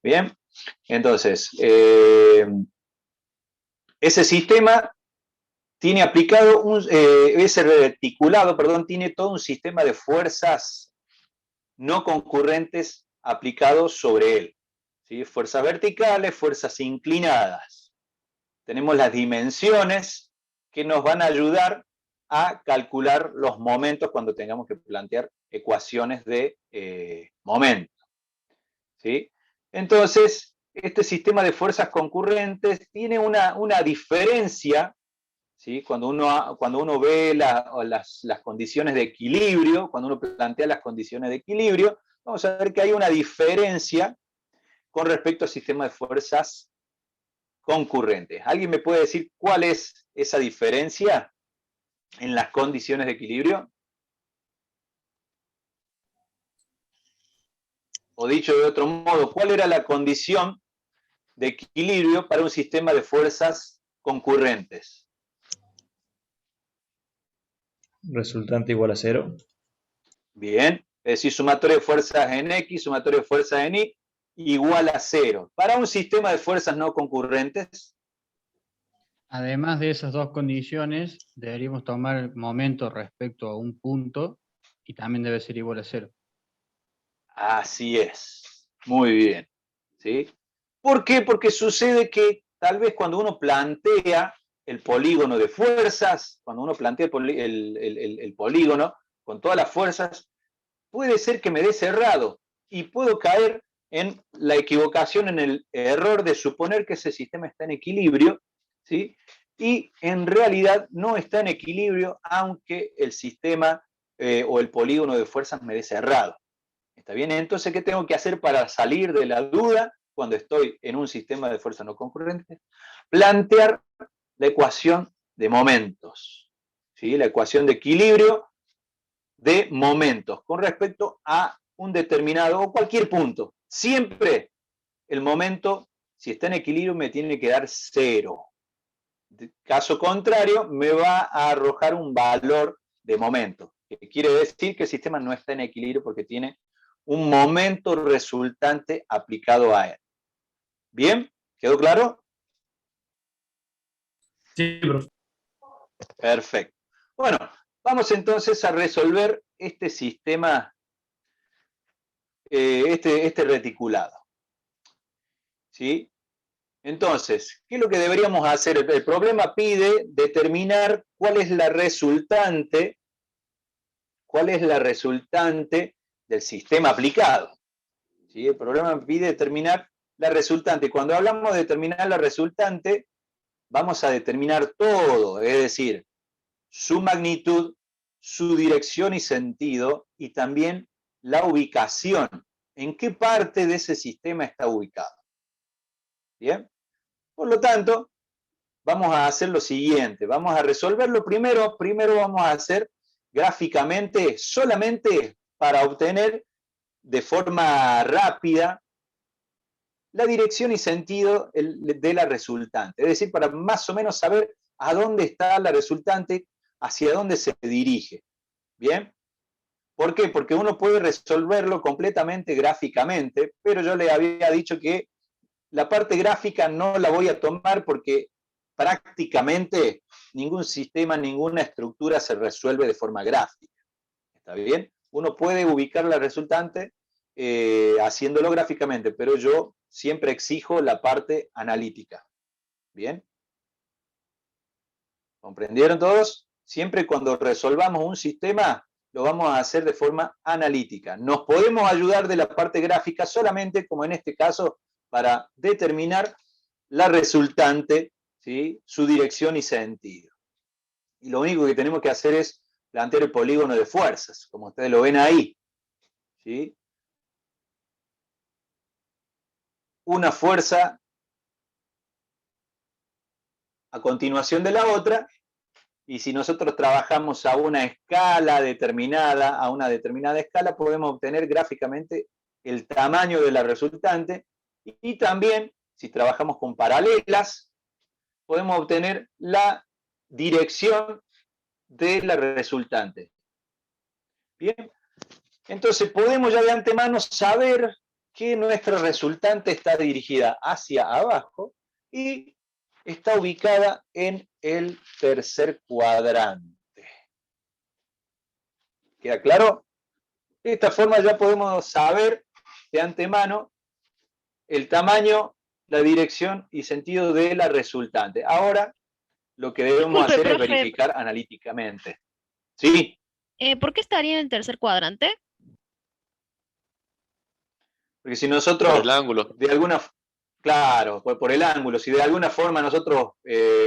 Bien, entonces, ese sistema tiene aplicado, ese reticulado, perdón, tiene todo un sistema de fuerzas no concurrentes aplicados sobre él. ¿Sí? Fuerzas verticales, fuerzas inclinadas. Tenemos las dimensiones que nos van a ayudar a calcular los momentos cuando tengamos que plantear ecuaciones de momento. ¿Sí? Entonces, este sistema de fuerzas concurrentes tiene una diferencia, ¿sí? Cuando uno ve las condiciones de equilibrio, cuando uno plantea las condiciones de equilibrio, vamos a ver que hay una diferencia con respecto al sistema de fuerzas concurrentes. ¿Alguien me puede decir cuál es esa diferencia en las condiciones de equilibrio? O dicho de otro modo, ¿cuál era la condición de equilibrio para un sistema de fuerzas concurrentes? Resultante igual a 0. Bien, es decir, sumatorio de fuerzas en X, sumatorio de fuerzas en Y, igual a 0. Para un sistema de fuerzas no concurrentes, Además de esas dos condiciones, deberíamos tomar el momento respecto a un punto y también debe ser igual a 0. así es. Muy bien. ¿Sí? ¿Por qué? Porque sucede que tal vez cuando uno plantea el polígono de fuerzas, cuando uno plantea el polígono con todas las fuerzas, puede ser que me dé cerrado y puedo caer en la equivocación, en el error de suponer que ese sistema está en equilibrio, ¿sí? Y en realidad no está en equilibrio, aunque el sistema o el polígono de fuerzas me dé cerrado. ¿Está bien? Entonces, ¿qué tengo que hacer para salir de la duda cuando estoy en un sistema de fuerzas no concurrentes? Plantear la ecuación de momentos, ¿sí? La ecuación de equilibrio de momentos con respecto a un determinado o cualquier punto. Siempre el momento, si está en equilibrio, me tiene que dar 0. Caso contrario, me va a arrojar un valor de momento, que quiere decir que el sistema no está en equilibrio porque tiene un momento resultante aplicado a él. ¿Bien? ¿Quedó claro? Sí, profe. Perfecto. Bueno, vamos entonces a resolver este sistema, este reticulado. ¿Sí? Entonces, ¿qué es lo que deberíamos hacer? El problema pide determinar cuál es la resultante del sistema aplicado. ¿Sí? El problema pide determinar la resultante. Cuando hablamos de determinar la resultante, vamos a determinar todo, es decir, su magnitud, su dirección y sentido, y también la ubicación. ¿En qué parte de ese sistema está ubicado? ¿Bien? Por lo tanto, vamos a hacer lo siguiente. Vamos a resolverlo primero. Primero vamos a hacer gráficamente, solamente para obtener de forma rápida la dirección y sentido de la resultante. Es decir, para más o menos saber a dónde está la resultante, hacia dónde se dirige. ¿Bien? ¿Por qué? Porque uno puede resolverlo completamente gráficamente, pero yo le había dicho que la parte gráfica no la voy a tomar porque prácticamente ningún sistema, ninguna estructura se resuelve de forma gráfica. ¿Está bien? Uno puede ubicar la resultante haciéndolo gráficamente, pero yo siempre exijo la parte analítica. ¿Bien? ¿Comprendieron todos? Siempre cuando resolvamos un sistema, lo vamos a hacer de forma analítica. Nos podemos ayudar de la parte gráfica solamente, como en este caso, para determinar la resultante, ¿sí? Su dirección y sentido. Y lo único que tenemos que hacer es plantear el polígono de fuerzas, como ustedes lo ven ahí. ¿Sí? Una fuerza a continuación de la otra, y si nosotros trabajamos a una escala determinada, a una determinada escala, podemos obtener gráficamente el tamaño de la resultante, y también, si trabajamos con paralelas, podemos obtener la dirección de la resultante. Bien, entonces podemos ya de antemano saber que nuestra resultante está dirigida hacia abajo y está ubicada en el tercer cuadrante. ¿Queda claro? De esta forma ya podemos saber de antemano el tamaño, la dirección y sentido de la resultante. Ahora, lo que debemos Disculpe, hacer es profe, verificar analíticamente. ¿Sí? ¿por qué estaría en el tercer cuadrante? Porque si Por nosotros, el ángulo. de alguna, claro, por el ángulo, si de alguna forma nosotros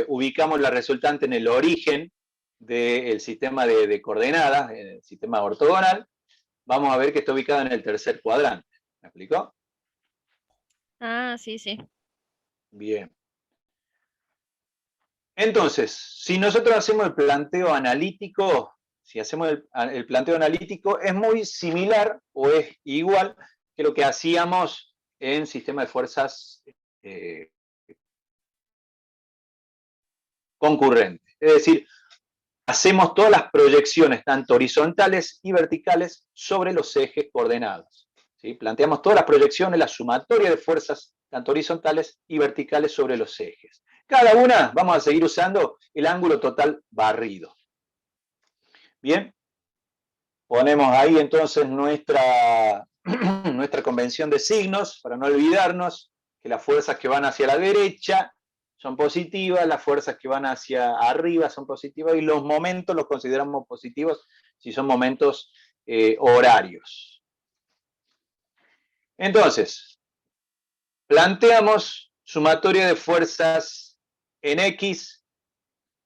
ubicamos la resultante en el origen del sistema de coordenadas, el sistema ortogonal, vamos a ver que está ubicado en el tercer cuadrante. ¿Me explicó? Ah, sí, sí. Bien. Entonces, si nosotros hacemos el planteo analítico, si hacemos el planteo analítico, es muy similar o es igual que lo que hacíamos en sistema de fuerzas concurrentes. Es decir, hacemos todas las proyecciones, tanto horizontales y verticales, sobre los ejes coordenados. ¿Sí? Planteamos todas las proyecciones, la sumatoria de fuerzas, tanto horizontales y verticales, sobre los ejes. Cada una vamos a seguir usando el ángulo total barrido. Bien, ponemos ahí entonces nuestra convención de signos, para no olvidarnos que las fuerzas que van hacia la derecha son positivas, las fuerzas que van hacia arriba son positivas y los momentos los consideramos positivos si son momentos horarios. Entonces, planteamos sumatoria de fuerzas en X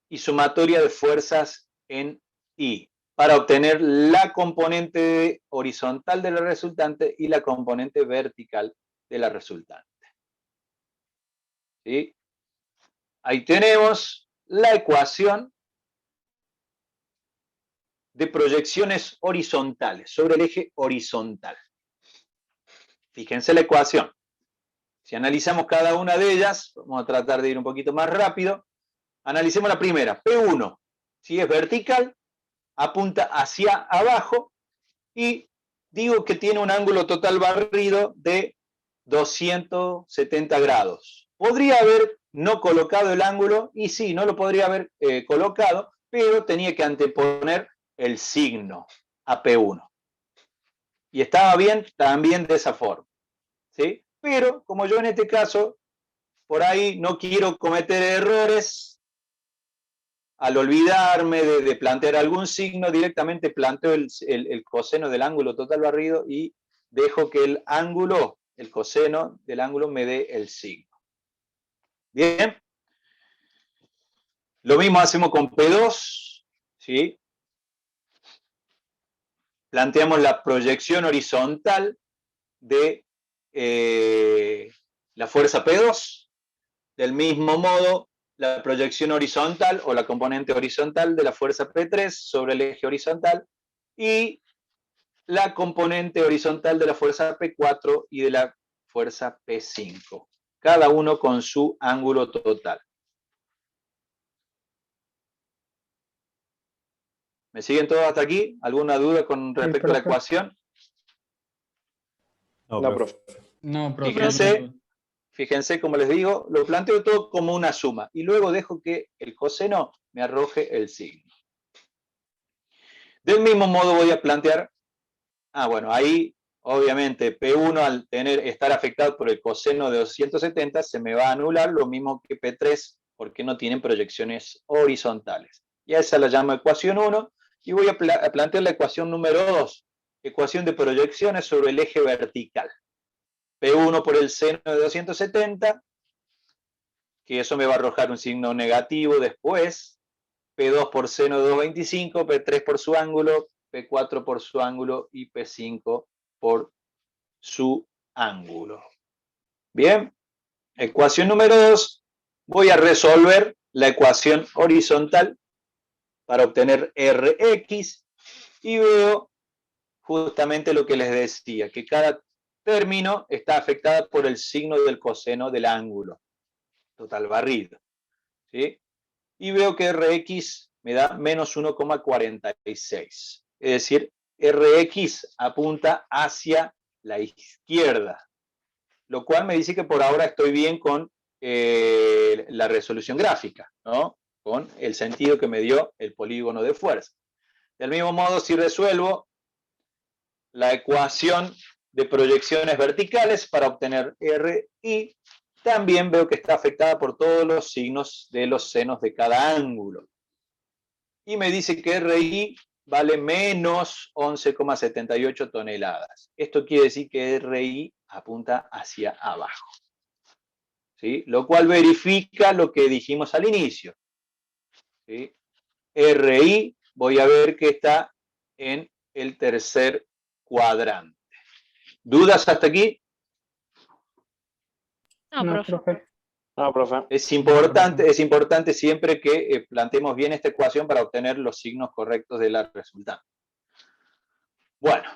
y sumatoria de fuerzas en Y para obtener la componente horizontal de la resultante y la componente vertical de la resultante. ¿Sí? Ahí tenemos la ecuación de proyecciones horizontales sobre el eje horizontal. Fíjense la ecuación. Si analizamos cada una de ellas, vamos a tratar de ir un poquito más rápido. Analicemos la primera, P1. Si es vertical, apunta hacia abajo y digo que tiene un ángulo total barrido de 270 grados. Podría haber no colocado el ángulo, y sí, no lo podría haber colocado, pero tenía que anteponer el signo a P1. Y estaba bien también de esa forma. ¿Sí? Pero como yo en este caso, por ahí no quiero cometer errores, al olvidarme de plantear algún signo, directamente planteo el coseno del ángulo total barrido y dejo que el ángulo, el coseno del ángulo me dé el signo. Bien. Lo mismo hacemos con P2, ¿sí? Planteamos la proyección horizontal de la fuerza P2. Del mismo modo, la proyección horizontal o la componente horizontal de la fuerza P3 sobre el eje horizontal y la componente horizontal de la fuerza P4 y de la fuerza P5, cada uno con su ángulo total. ¿Me siguen todos hasta aquí? ¿Alguna duda con respecto a la ecuación? No, profe. No, profe. Fíjense, fíjense, como les digo, lo planteo todo como una suma y luego dejo que el coseno me arroje el signo. Del mismo modo voy a plantear, bueno, ahí obviamente P1 al estar afectado por el coseno de 270 se me va a anular, lo mismo que P3 porque no tienen proyecciones horizontales. Y a esa la llamo ecuación 1 y voy a plantear la ecuación número 2, ecuación de proyecciones sobre el eje vertical. P1 por el seno de 270, que eso me va a arrojar un signo negativo después, P2 por seno de 225, P3 por su ángulo, P4 por su ángulo y P5 por su ángulo. Bien, ecuación número 2, voy a resolver la ecuación horizontal para obtener Rx y veo justamente lo que les decía, que cada término está afectada por el signo del coseno del ángulo total barrido. ¿Sí? Y veo que Rx me da menos 1,46. Es decir, Rx apunta hacia la izquierda. lo cual me dice que por ahora estoy bien con la resolución gráfica, ¿no? Con el sentido que me dio el polígono de fuerza. Del mismo modo, si resuelvo la ecuación de proyecciones verticales para obtener RI, también veo que está afectada por todos los signos de los senos de cada ángulo. Y me dice que RI vale menos 11,78 toneladas. Esto quiere decir que RI apunta hacia abajo, ¿sí? Lo cual verifica lo que dijimos al inicio, ¿sí? RI, voy a ver que está en el tercer cuadrante. ¿Dudas hasta aquí? No, No, profe. profe. No, profe. Es importante siempre que planteemos bien esta ecuación para obtener los signos correctos de la resultante. Bueno,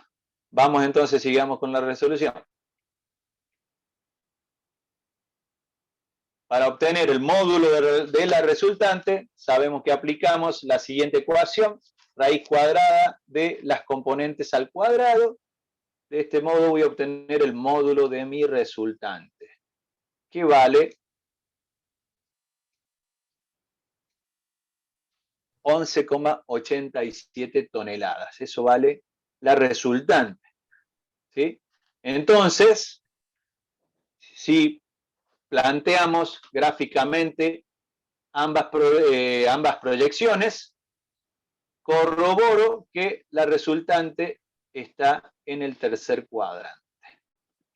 vamos entonces, sigamos con la resolución. Para obtener el módulo de la resultante, sabemos que aplicamos la siguiente ecuación, raíz cuadrada de las componentes al cuadrado. De este modo voy a obtener el módulo de mi resultante, que vale 11,87 toneladas. Eso vale la resultante, ¿sí? Entonces, si planteamos gráficamente ambas proyecciones, corroboro que la resultante está en el tercer cuadrante.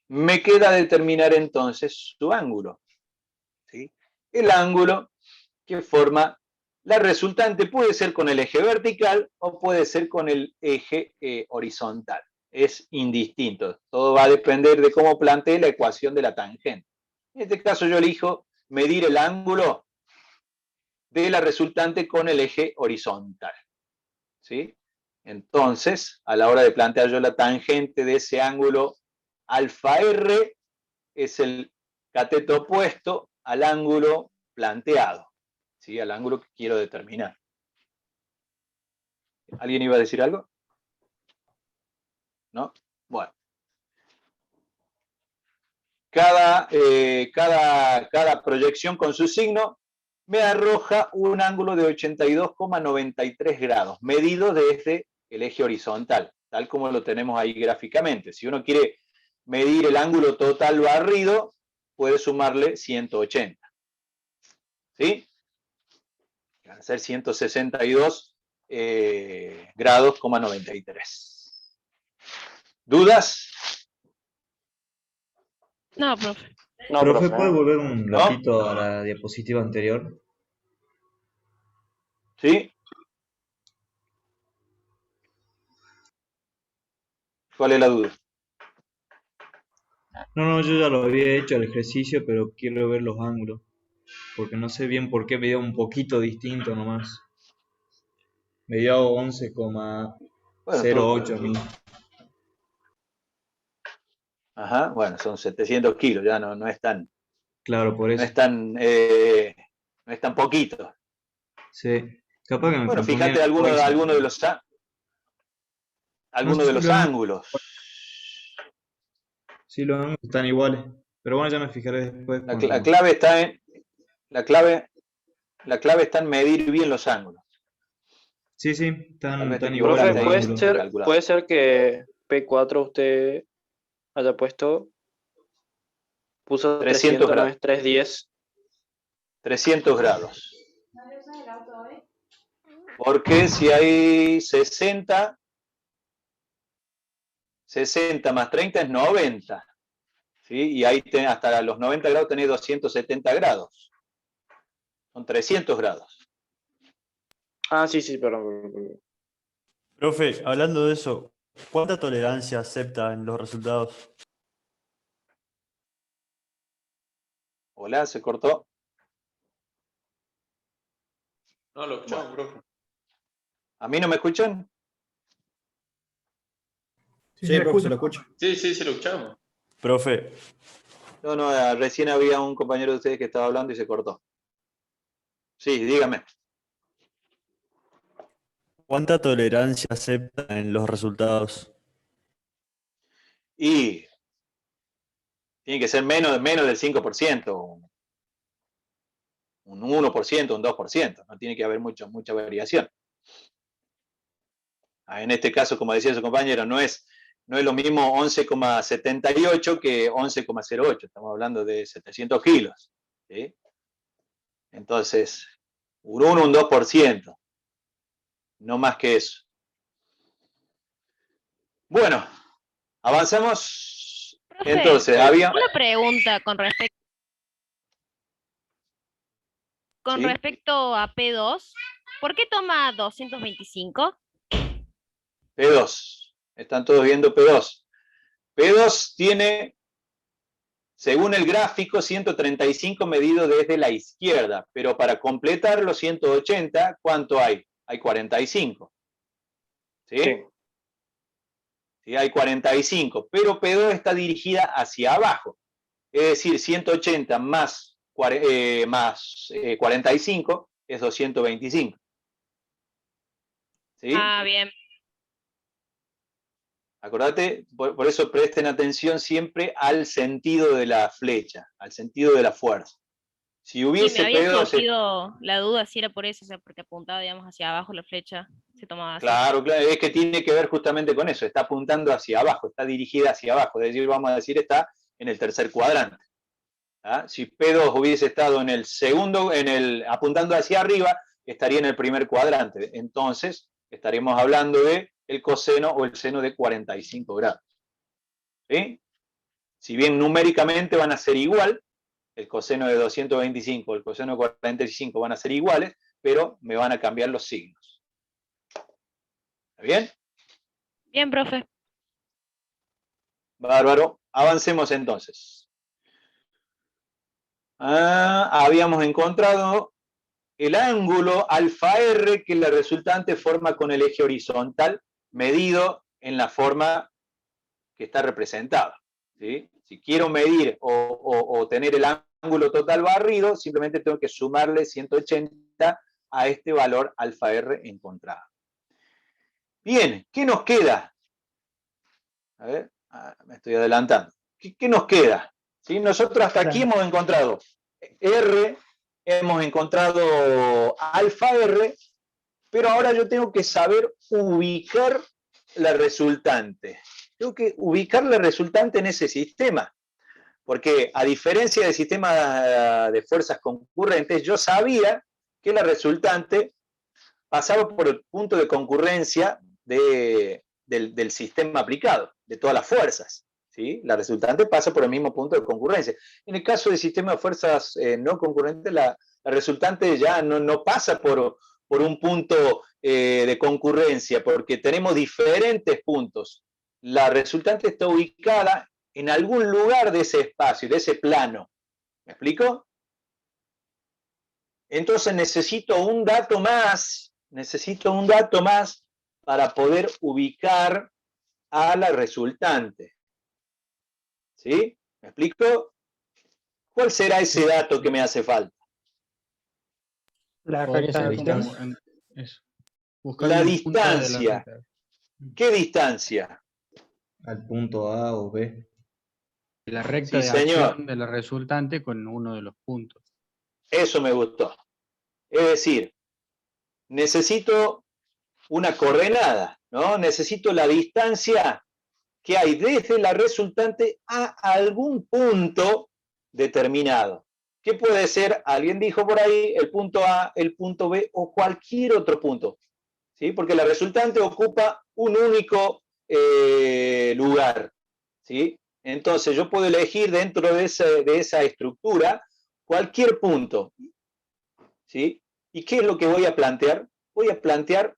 Me queda determinar entonces su ángulo, ¿sí? El ángulo que forma la resultante puede ser con el eje vertical o puede ser con el eje horizontal. Es indistinto. Todo va a depender de cómo plantee la ecuación de la tangente. En este caso yo elijo medir el ángulo de la resultante con el eje horizontal, ¿sí? Entonces, a la hora de plantear yo la tangente de ese ángulo alfa R, es el cateto opuesto al ángulo planteado, ¿sí? Al ángulo que quiero determinar. ¿Alguien iba a decir algo? ¿No? Bueno. Cada proyección con su signo me arroja un ángulo de 82,93 grados, medido desde el eje horizontal, tal como lo tenemos ahí gráficamente. Si uno quiere medir el ángulo total barrido, puede sumarle 180. ¿Sí? Van a ser 162 grados, 93. ¿Dudas? No, profe. No, Profe, profe. ¿puede volver un ¿No? ratito a la diapositiva anterior? ¿Sí? ¿Cuál es la duda? No, yo ya lo había hecho el ejercicio, pero quiero ver los ángulos. Porque no sé bien por qué me dio un poquito distinto nomás. Me dio 11,08 a mí. Ajá, bueno, son 700 kilos, ya no es tan, Claro, por no eso. es tan, no es tan poquito. Sí. Capaz que me Bueno, confundí en fíjate la alguno fuerza. de los, No sé si de los los ángulos. ángulos están iguales. Pero bueno, ya me fijaré después La cuando... clave está en, la clave está en medir bien los ángulos. Sí, Tal vez te están iguales Profe, equivocaste los ahí ángulos. en la calculadora. puede ser que P4 usted haya puso 300 300, no grados. es 310. 300 grados. Porque si hay 60 más 30 es 90. ¿Sí? Y ahí hasta los 90 grados tenés 270 grados. Son 300 grados. Ah, sí, perdón. Profe, hablando de eso, ¿cuánta tolerancia acepta en los resultados? Hola, se cortó. No, lo escuchamos, profe. ¿A mí no me escuchan? Sí, profe, se lo escucho. Sí, se lo escuchamos. Profe, No, recién había un compañero de ustedes que estaba hablando y se cortó. Sí, dígame. ¿cuánta tolerancia acepta en los resultados? Y Tiene que ser menos del 5%, un 1%, un 2%. No tiene que haber mucha variación. En este caso, como decía su compañero, no es lo mismo 11,78 que 11,08. Estamos hablando de 700 kilos. ¿Sí? Entonces, un 1, un 2%. No más que eso. Bueno, avanzamos. Profe, Entonces, había... una pregunta con ¿Sí? respecto a P2. ¿Por qué toma 225? P2. Están todos viendo P2. P2 tiene, según el gráfico, 135 medido desde la izquierda, pero para completar los 180, ¿cuánto hay? Hay 45. ¿Sí? Sí. Sí, hay 45, pero P2 está dirigida hacia abajo. Es decir, 180 más 45 es 225. ¿Sí? Ah, bien. Acordate, por eso presten atención siempre al sentido de la flecha, al sentido de la fuerza. Si Sí, me hubiese había P2, surgido la duda si era por eso, o sea, porque apuntaba, digamos, hacia abajo la flecha, se tomaba así. claro, es que tiene que ver justamente con eso, está apuntando hacia abajo, está dirigida hacia abajo, es decir, vamos a decir, está en el tercer cuadrante. ¿Ah? Si P2 hubiese estado en el segundo, apuntando hacia arriba, estaría en el primer cuadrante. Entonces, estaremos hablando de el coseno o el seno de 45 grados. ¿Sí? Si bien numéricamente van a ser igual, el coseno de 225, el coseno de 45 van a ser iguales, pero me van a cambiar los signos. ¿Está bien? Bien, profe. Bárbaro. Avancemos entonces. Habíamos encontrado el ángulo alfa R que la resultante forma con el eje horizontal medido en la forma que está representada. ¿Sí? Si quiero medir o tener el ángulo total barrido, simplemente tengo que sumarle 180 a este valor alfa R encontrado. Bien, ¿qué nos queda? A ver, me estoy adelantando. ¿Qué nos queda? ¿Sí? Nosotros hasta aquí hemos encontrado R, hemos encontrado alfa R, pero ahora yo tengo que saber ubicar la resultante. Tengo que ubicar la resultante en ese sistema. Porque a diferencia del sistema de fuerzas concurrentes, yo sabía que la resultante pasaba por el punto de concurrencia del sistema aplicado, de todas las fuerzas. ¿Sí? La resultante pasa por el mismo punto de concurrencia. En el caso del sistema de fuerzas no concurrentes, la resultante ya no pasa por un punto de concurrencia, porque tenemos diferentes puntos. La resultante está ubicada en algún lugar de ese espacio, de ese plano. ¿Me explico? Entonces necesito un dato más para poder ubicar a la resultante. ¿Sí? ¿Me explico? ¿Cuál será ese dato que me hace falta? La Podría recta ser de como distancia. eso. Buscar La un punto de la distancia. recta. ¿Qué distancia? Al punto A o B. La recta Sí, de señor. acción de la resultante con uno de los puntos. Eso me gustó. Es decir, necesito una coordenada, ¿no? Necesito la distancia que hay desde la resultante a algún punto determinado. ¿Qué puede ser? Alguien dijo por ahí el punto A, el punto B o cualquier otro punto. ¿Sí? Porque la resultante ocupa un único lugar. ¿Sí? Entonces yo puedo elegir dentro de esa estructura cualquier punto. ¿Sí? ¿Y qué es lo que voy a plantear? Voy a plantear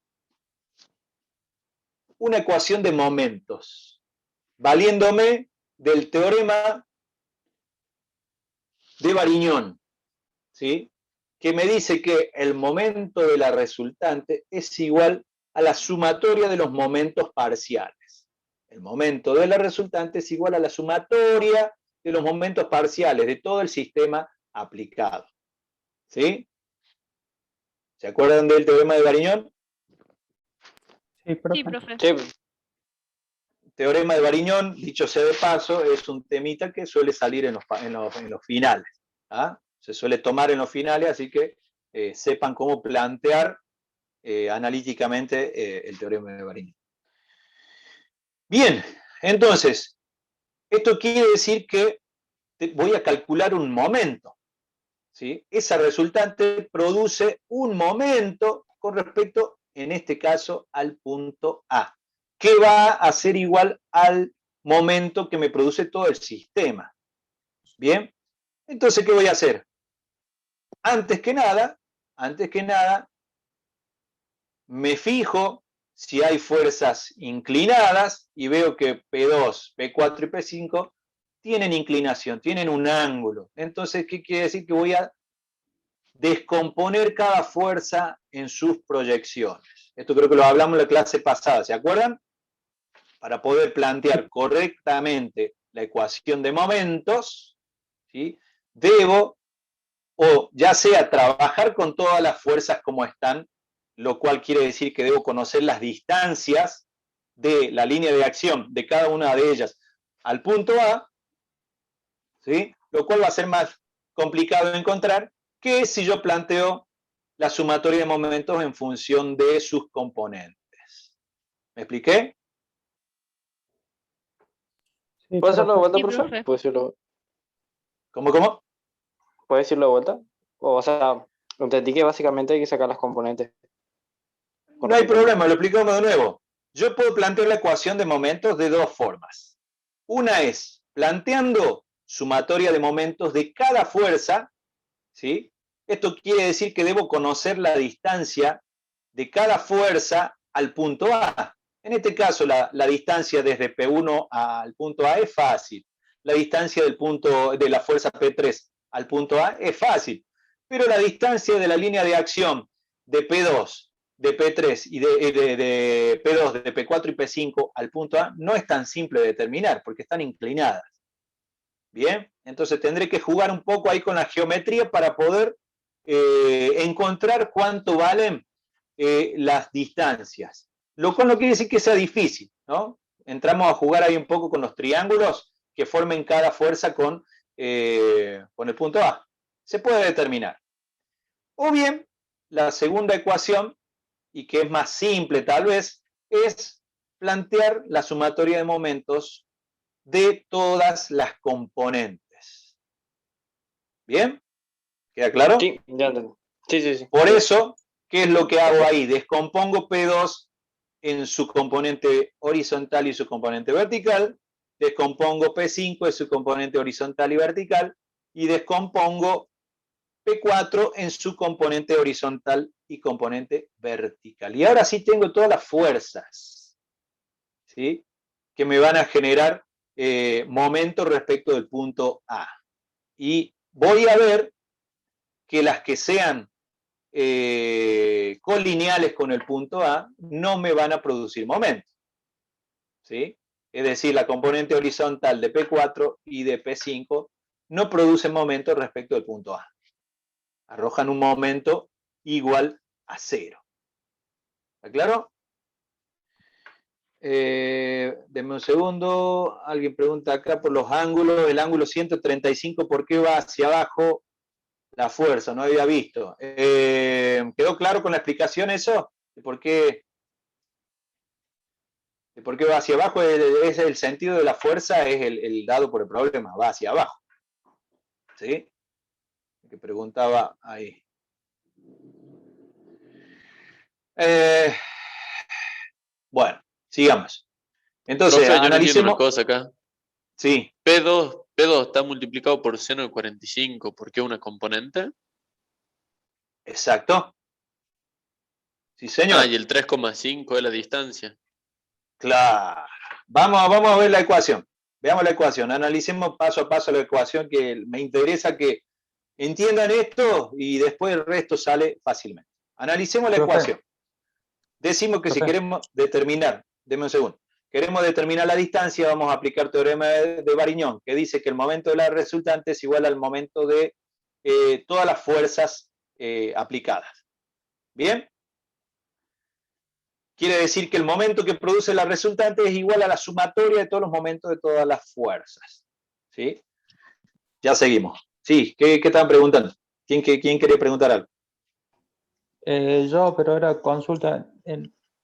una ecuación de momentos, valiéndome del teorema de Varignón, ¿sí? Que me dice que el momento de la resultante es igual a la sumatoria de los momentos parciales. El momento de la resultante es igual a la sumatoria de los momentos parciales de todo el sistema aplicado. ¿Sí? ¿Se acuerdan del teorema de Varignón? Sí, profe. Sí, profe. Sí, teorema de Variñón, dicho sea de paso, es un temita que suele salir en los finales. ¿Ah? Se suele tomar en los finales, así que sepan cómo plantear analíticamente el teorema de Variñón. Bien, entonces, esto quiere decir que voy a calcular un momento. ¿Sí? Esa resultante produce un momento con respecto, en este caso, al punto A, que va a ser igual al momento que me produce todo el sistema. Bien, entonces, ¿qué voy a hacer? Antes que nada, me fijo si hay fuerzas inclinadas y veo que P2, P4 y P5 tienen inclinación, tienen un ángulo. Entonces, ¿qué quiere decir? Que voy a descomponer cada fuerza en sus proyecciones. Esto creo que lo hablamos en la clase pasada, ¿se acuerdan? Para poder plantear correctamente la ecuación de momentos, ¿sí? Debo, o ya sea trabajar con todas las fuerzas como están, lo cual quiere decir que debo conocer las distancias de la línea de acción de cada una de ellas al punto A, ¿sí? Lo cual va a ser más complicado de encontrar que si yo planteo la sumatoria de momentos en función de sus componentes. ¿Me expliqué? ¿Puedo hacerlo de vuelta, Sí, profe? profe. ¿Cómo? ¿Puedes decirlo de vuelta? O sea, entendí que básicamente hay que sacar las componentes. No hay problema, lo explicamos de nuevo. Yo puedo plantear la ecuación de momentos de dos formas. Una es planteando sumatoria de momentos de cada fuerza, ¿sí? Esto quiere decir que debo conocer la distancia de cada fuerza al punto A. En este caso, la distancia desde P1 al punto A es fácil. La distancia de la fuerza P3 al punto A es fácil. Pero la distancia de la línea de acción de P2, de P3 y de P2, de P4 y P5 al punto A no es tan simple de determinar porque están inclinadas. Bien, entonces tendré que jugar un poco ahí con la geometría para poder encontrar cuánto valen las distancias. Lo cual no quiere decir que sea difícil, ¿no? Entramos a jugar ahí un poco con los triángulos que formen cada fuerza con el punto A. Se puede determinar. O bien, la segunda ecuación, y que es más simple tal vez, es plantear la sumatoria de momentos de todas las componentes. ¿Bien? ¿Queda claro? Sí, ya entendí. Sí. Por eso, ¿qué es lo que hago ahí? Descompongo P2 en su componente horizontal y su componente vertical, descompongo P5 en su componente horizontal y vertical, y descompongo P4 en su componente horizontal y componente vertical. Y ahora sí tengo todas las fuerzas, ¿sí? Que me van a generar momento respecto del punto A. Y voy a ver que las que sean colineales con el punto A no me van a producir momento. ¿Sí? Es decir, la componente horizontal de P4 y de P5 no producen momento respecto del punto A. Arrojan un momento igual a 0. ¿Está claro? Denme un segundo. Alguien pregunta acá por los ángulos. El ángulo 135, ¿por qué va hacia abajo la fuerza? No había visto. ¿Quedó claro con la explicación eso? ¿De por qué va hacia abajo? Es el sentido de la fuerza, es el dado por el problema, va hacia abajo. ¿Sí? Que preguntaba ahí. Bueno, sigamos. Entonces, Profe, yo no entiendo una analicemos. cosa acá. Sí, P2 está multiplicado por seno de 45. ¿Por qué una componente? exacto. Sí, Ah, señor. y el 3,5 es la distancia. Claro. Vamos a ver la ecuación. Veamos la ecuación. Analicemos paso a paso la ecuación, que me interesa que entiendan esto y después el resto sale fácilmente. Analicemos la ecuación. Decimos que si queremos determinar, denme un segundo, queremos determinar la distancia, vamos a aplicar teorema de Variñón, que dice que el momento de la resultante es igual al momento de todas las fuerzas aplicadas. ¿Bien? quiere decir que el momento que produce la resultante es igual a la sumatoria de todos los momentos de todas las fuerzas. ¿Sí? Ya seguimos. Sí, ¿qué estaban preguntando? ¿Quién quería preguntar algo? Yo, pero era consulta.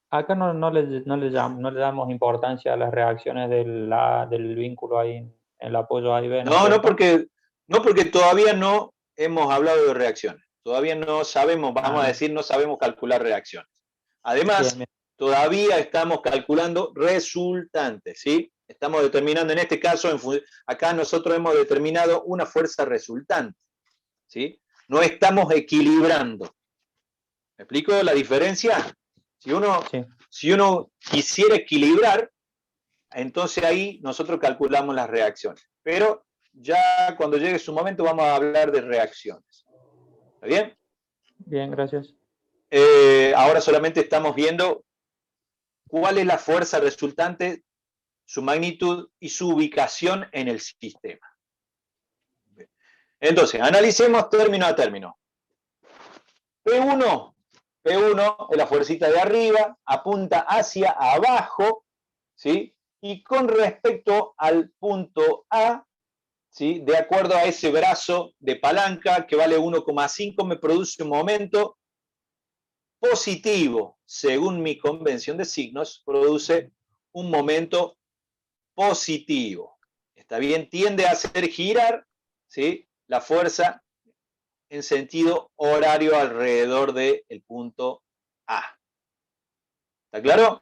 Acá no le damos importancia a las reacciones del vínculo ahí en el apoyo A y B, ¿no es No, cierto? porque todavía no hemos hablado de reacciones. Todavía no sabemos, vamos a Ah, decir, no sabemos calcular reacciones. Además, bien. todavía estamos calculando resultantes, ¿sí? Estamos determinando, en este caso, acá nosotros hemos determinado una fuerza resultante, ¿sí? No estamos equilibrando. ¿Me explico la diferencia? Sí. Si uno quisiera equilibrar, entonces ahí nosotros calculamos las reacciones. Pero ya cuando llegue su momento vamos a hablar de reacciones. ¿Está bien? Bien, gracias. Ahora solamente estamos viendo cuál es la fuerza resultante, su magnitud y su ubicación en el sistema. Entonces, analicemos término a término. P1 es la fuercita de arriba, apunta hacia abajo, ¿sí? Y con respecto al punto A, ¿sí? De acuerdo a ese brazo de palanca que vale 1,5, me produce un momento positivo. Según mi convención de signos, produce un momento positivo. ¿Está bien? Tiende a hacer girar, ¿sí? La fuerza en sentido horario alrededor del punto A. ¿Está claro?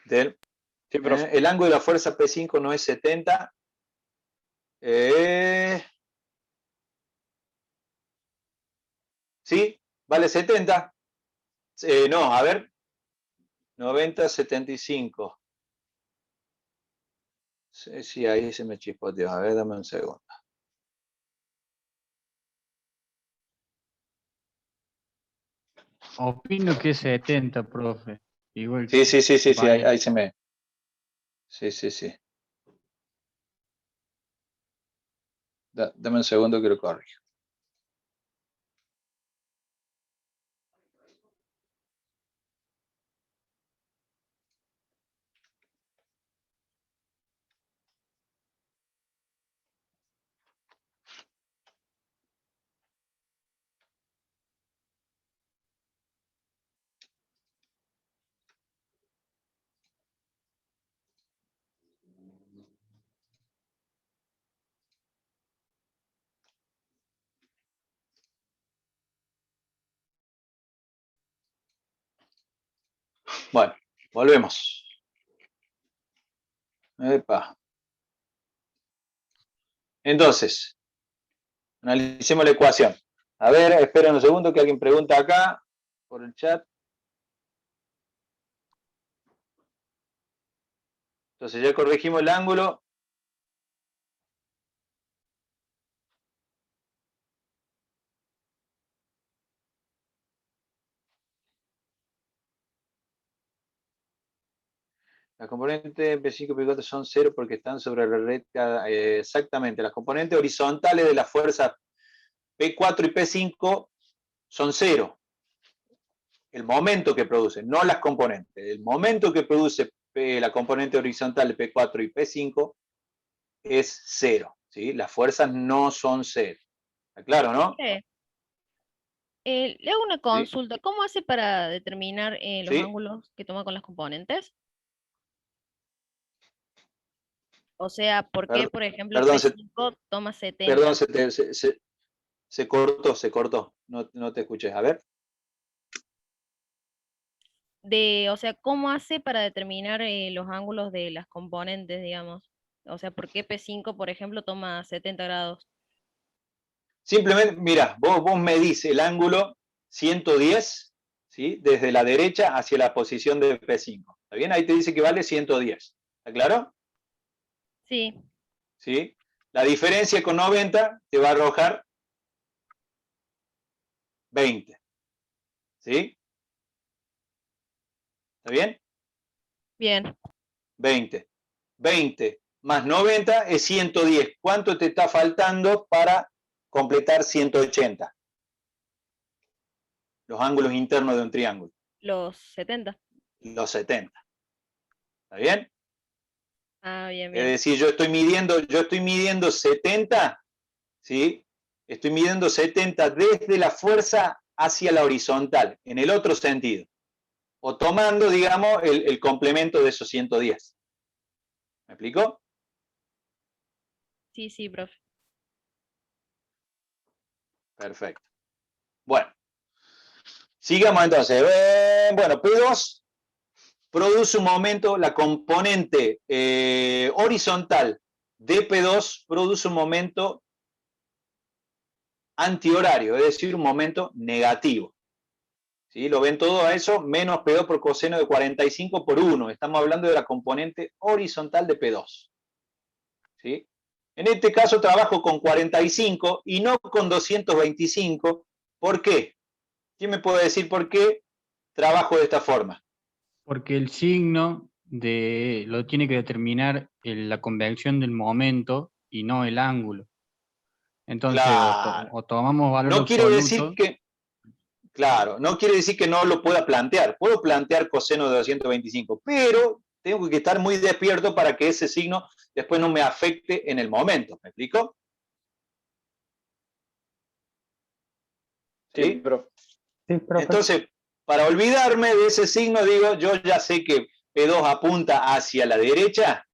Sí, profe. El ángulo de la fuerza P5 no es 70. ¿Sí? ¿Vale 70? No, a ver. 90, 75. Sí, ahí se me chispoteó. A ver, dame un segundo. Opino que es 70, profe. Igual Sí, compañero. ahí se me... Sí. Dame un segundo que lo corrijo. Bueno, volvemos. Epa. Entonces, analicemos la ecuación. A ver, esperen un segundo que alguien pregunta acá por el chat. Entonces ya corregimos el ángulo. Las componentes P5 y P4 son 0 porque están sobre la recta. Exactamente, las componentes horizontales de la fuerza P4 y P5 son 0. El momento que produce, no las componentes. El momento que produce la componente horizontal de P4 y P5 es 0. ¿Sí? Las fuerzas no son 0. ¿Está claro, no? Le hago una ¿Sí? consulta. ¿Cómo hace para determinar los ¿Sí? ángulos que toma con las componentes? O sea, ¿por qué, por ejemplo, Perdón, P5 toma 70? perdón, se cortó. No te escuché. A ver. O sea, ¿cómo hace para determinar los ángulos de las componentes, digamos? O sea, ¿por qué P5, por ejemplo, toma 70 grados? Simplemente, mira, vos medís el ángulo 110, ¿sí? Desde la derecha hacia la posición de P5. ¿Está bien? Ahí te dice que vale 110. ¿Está claro? Sí, ¿Sí? La diferencia con 90 te va a arrojar 20. ¿Sí? ¿Está bien? bien. 20. 20 más 90 es 110. ¿Cuánto te está faltando para completar 180? Los ángulos internos de un triángulo. Los 70. Los 70. ¿Está bien? Ah, bien, Es bien. decir, yo estoy midiendo 70, ¿sí? Estoy midiendo 70 desde la fuerza hacia la horizontal, en el otro sentido. O tomando, digamos, el complemento de esos 110. ¿Me explico? Sí, sí, profe. Perfecto. Bueno, sigamos entonces. Bueno, P2 produce un momento, la componente horizontal de P2 produce un momento antihorario, es decir, un momento negativo. ¿Sí? Lo ven todo a eso, menos P2 por coseno de 45 por 1. Estamos hablando de la componente horizontal de P2. ¿Sí? En este caso trabajo con 45 y no con 225. ¿Por qué? ¿Quién me puede decir por qué trabajo de esta forma? Porque el signo lo tiene que determinar la convección del momento y no el ángulo. Entonces, Claro. o tomamos valor No quiere decir absoluto. que, claro, no quiere decir que no lo pueda plantear. Puedo plantear coseno de 225, pero tengo que estar muy despierto para que ese signo después no me afecte en el momento. ¿Me explico? Sí, ¿Sí? profe. Sí, profe. Entonces, para olvidarme de ese signo, digo, yo ya sé que P2 apunta hacia la derecha,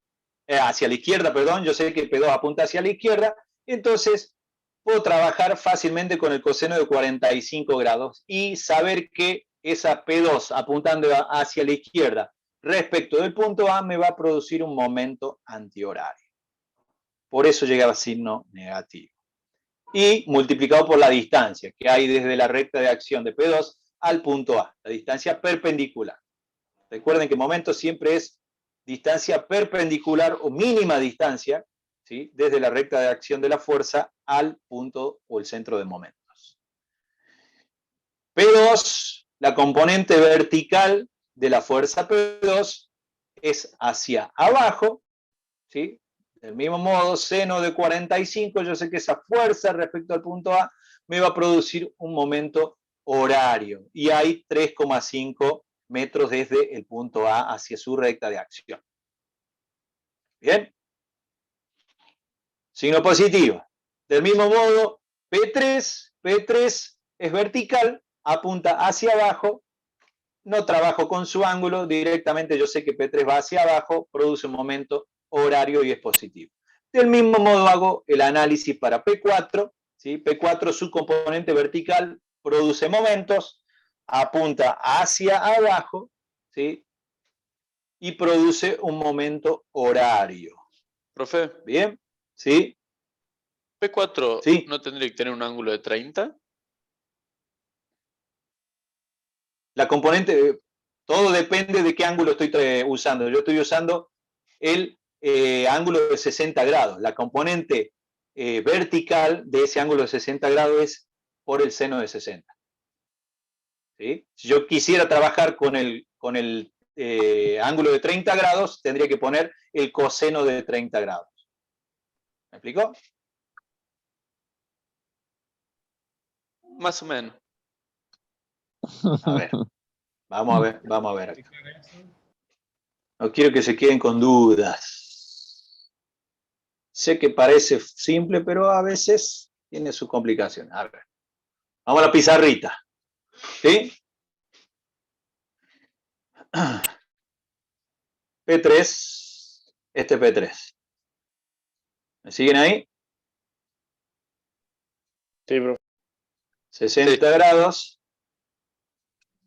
hacia la izquierda, perdón, yo sé que P2 apunta hacia la izquierda, entonces puedo trabajar fácilmente con el coseno de 45 grados y saber que esa P2 apuntando hacia la izquierda respecto del punto A me va a producir un momento antihorario. Por eso llega al signo negativo. Y multiplicado por la distancia que hay desde la recta de acción de P2 al punto A, la distancia perpendicular. Recuerden que momento siempre es distancia perpendicular o mínima distancia, ¿sí? Desde la recta de acción de la fuerza al punto o el centro de momentos. P2, la componente vertical de la fuerza P2 es hacia abajo, ¿sí? Del mismo modo, seno de 45, yo sé que esa fuerza respecto al punto A me va a producir un momento horario y hay 3,5 metros desde el punto A hacia su recta de acción. Bien. Signo positivo. Del mismo modo, P3 es vertical, apunta hacia abajo, no trabajo con su ángulo, directamente yo sé que P3 va hacia abajo, produce un momento horario y es positivo. Del mismo modo hago el análisis para P4, ¿sí? P4, su componente vertical, produce momentos, apunta hacia abajo, ¿sí? Y produce un momento horario. Profe, ¿Bien? ¿Sí? P4 ¿Sí? no tendría que tener un ángulo de 30. La componente, todo depende de qué ángulo estoy usando. Yo estoy usando el ángulo de 60 grados. La componente vertical de ese ángulo de 60 grados es por el seno de 60. ¿Sí? Si yo quisiera trabajar con el ángulo de 30 grados, tendría que poner el coseno de 30 grados. ¿Me explico? Más o menos. A ver, vamos a ver acá. No quiero que se queden con dudas. Sé que parece simple, pero a veces tiene sus complicaciones. A ver, vamos a la pizarrita. ¿Sí? P3, este P3. ¿Me siguen ahí? Sí, profe. 60 grados.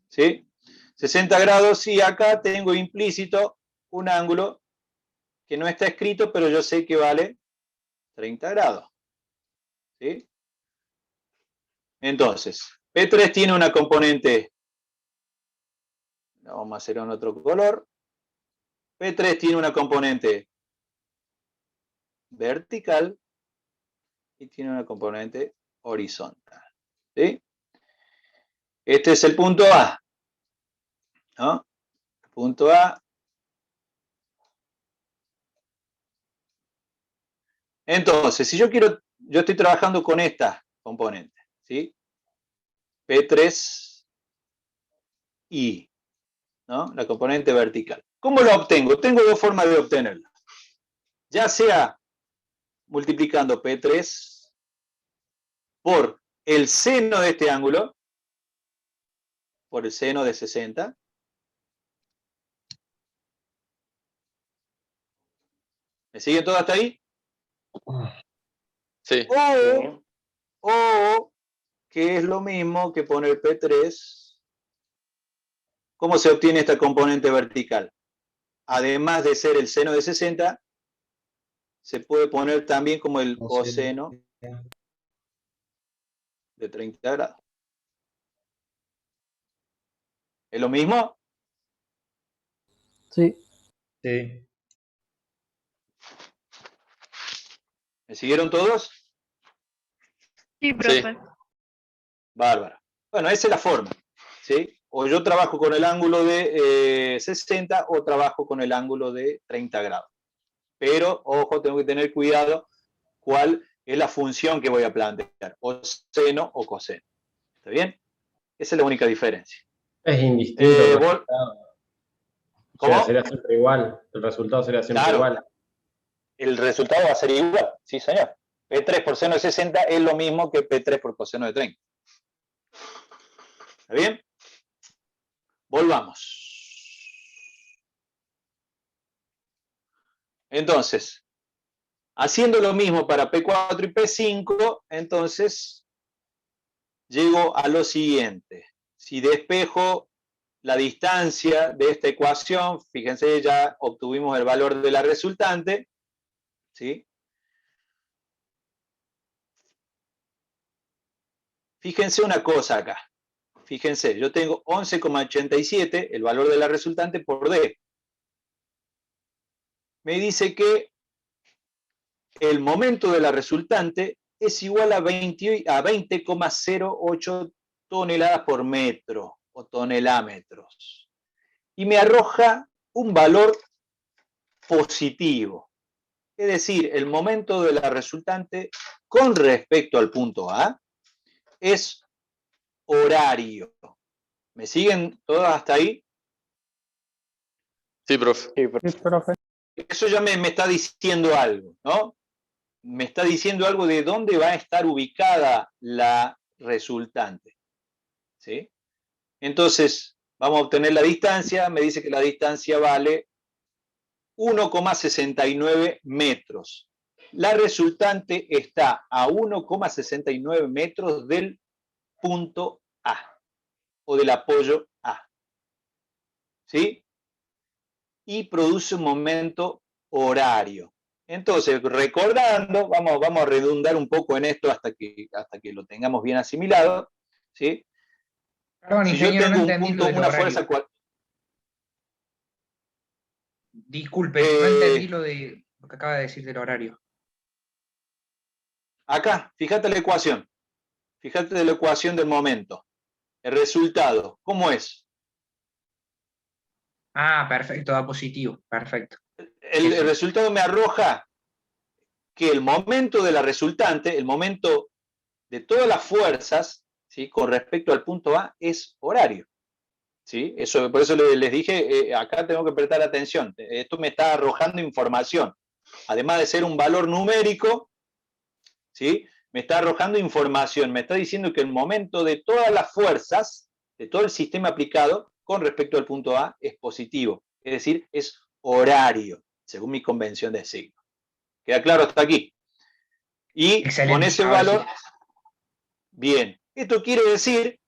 ¿Sí? 60 grados y acá tengo implícito un ángulo que no está escrito, pero yo sé que vale 30 grados. ¿Sí? Entonces, P3 tiene una componente, vamos a hacer en otro color. P3 tiene una componente vertical y tiene una componente horizontal. ¿Sí? Este es el punto A. ¿No? Punto A. Entonces, si yo estoy trabajando con esta componente, ¿sí? P3 I. ¿no? La componente vertical. ¿Cómo la obtengo? Tengo dos formas de obtenerla. Ya sea multiplicando P3 por el seno de este ángulo, por el seno de 60, ¿me siguen todos hasta ahí? Sí. O, que es lo mismo que poner P3, ¿cómo se obtiene esta componente vertical? Además de ser el seno de 60, se puede poner también como el coseno de 30 grados. ¿Es lo mismo? Sí. Sí. ¿Me siguieron todos? Sí, profe. Bárbaro. Bueno, esa es la forma, ¿sí? O yo trabajo con el ángulo de 60 o trabajo con el ángulo de 30 grados. Pero, ojo, tengo que tener cuidado cuál es la función que voy a plantear, o seno o coseno. ¿Está bien? Esa es la única diferencia. Es indistinto el resultado. O sea, ¿Cómo? sería siempre igual. El resultado sería siempre Claro. igual. El resultado va a ser igual, sí señor. P3 por seno de 60 es lo mismo que P3 por coseno de 30. ¿Está bien? Volvamos. Entonces, haciendo lo mismo para P4 y P5, entonces llego a lo siguiente. Si despejo la distancia de esta ecuación, fíjense, ya obtuvimos el valor de la resultante, ¿sí? Fíjense una cosa acá. Fíjense, yo tengo 11,87, el valor de la resultante por D. Me dice que el momento de la resultante es igual a 20,08 toneladas por metro o tonelámetros. Y me arroja un valor positivo. Es decir, el momento de la resultante con respecto al punto A es horario. ¿Me siguen todos hasta ahí? Sí, profe. Sí, profe. Eso ya me está diciendo algo, ¿no? Me está diciendo algo de dónde va a estar ubicada la resultante, ¿sí? Entonces, vamos a obtener la distancia. Me dice que la distancia vale 1,69 metros. La resultante está a 1,69 metros del punto A o del apoyo A, ¿sí? Y produce un momento horario. Entonces, recordando, vamos a redundar un poco en esto hasta que lo tengamos bien asimilado, ¿sí? Perdón, Si yo ingeniero, no tengo un entendí lo punto, del una horario. fuerza cual... Disculpe, no entendí lo que acaba de decir del horario. Acá, fíjate la ecuación. Fíjate la ecuación del momento. El resultado, ¿cómo es? Ah, perfecto, da positivo, perfecto. El resultado me arroja que el momento de la resultante, el momento de todas las fuerzas, ¿sí?, con respecto al punto A, es horario. ¿Sí? Eso, por eso les dije, acá tengo que prestar atención. Esto me está arrojando información. Además de ser un valor numérico, ¿sí?, me está arrojando información. Me está diciendo que el momento de todas las fuerzas, de todo el sistema aplicado, con respecto al punto A, es positivo. Es decir, es horario, según mi convención de signo. ¿Queda claro hasta aquí? Y excelente, con ese valor, bien. Esto quiere decir,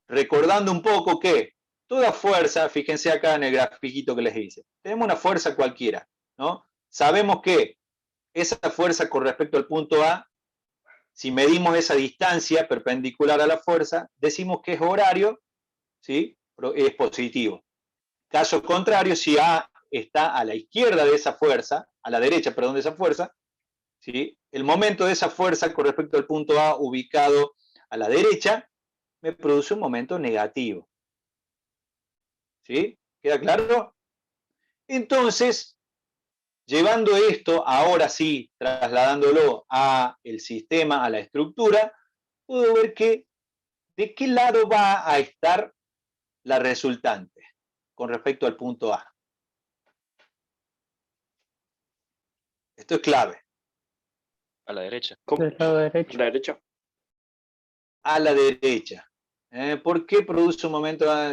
recordando un poco que toda fuerza, fíjense acá en el grafiquito que les hice, tenemos una fuerza cualquiera, ¿no? Sabemos que esa fuerza con respecto al punto A, si medimos esa distancia perpendicular a la fuerza, decimos que es horario, ¿sí?, es positivo. Caso contrario, si A está a la izquierda de esa fuerza, a la derecha, perdón, de esa fuerza, ¿sí?, el momento de esa fuerza con respecto al punto A ubicado a la derecha, me produce un momento negativo. ¿Sí? ¿Queda claro? Entonces, llevando esto, ahora sí, trasladándolo a el sistema, a la estructura, puedo ver que de qué lado va a estar la resultante. con respecto al punto A. Esto es clave. A la derecha. ¿Cómo? Del lado ¿A derecho. la derecha? A la derecha. ¿Por qué produce un momento A?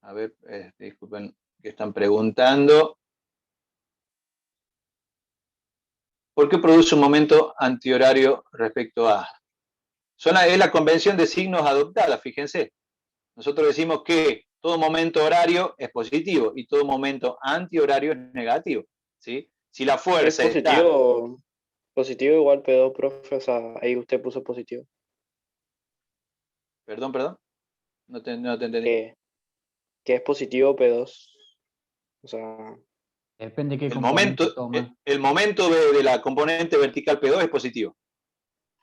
A ver, disculpen que están preguntando. ¿Por qué produce un momento antihorario respecto a? Es la convención de signos adoptada, fíjense. Nosotros decimos que todo momento horario es positivo y todo momento antihorario es negativo, ¿sí? Si la ¿Es fuerza está... positivo? Positivo igual P2, profe, o sea, ahí usted puso positivo. Perdón, no te entendí. Que es positivo P2. O sea, Depende de qué El componente momento, toma. el momento de la componente vertical P2 es positivo.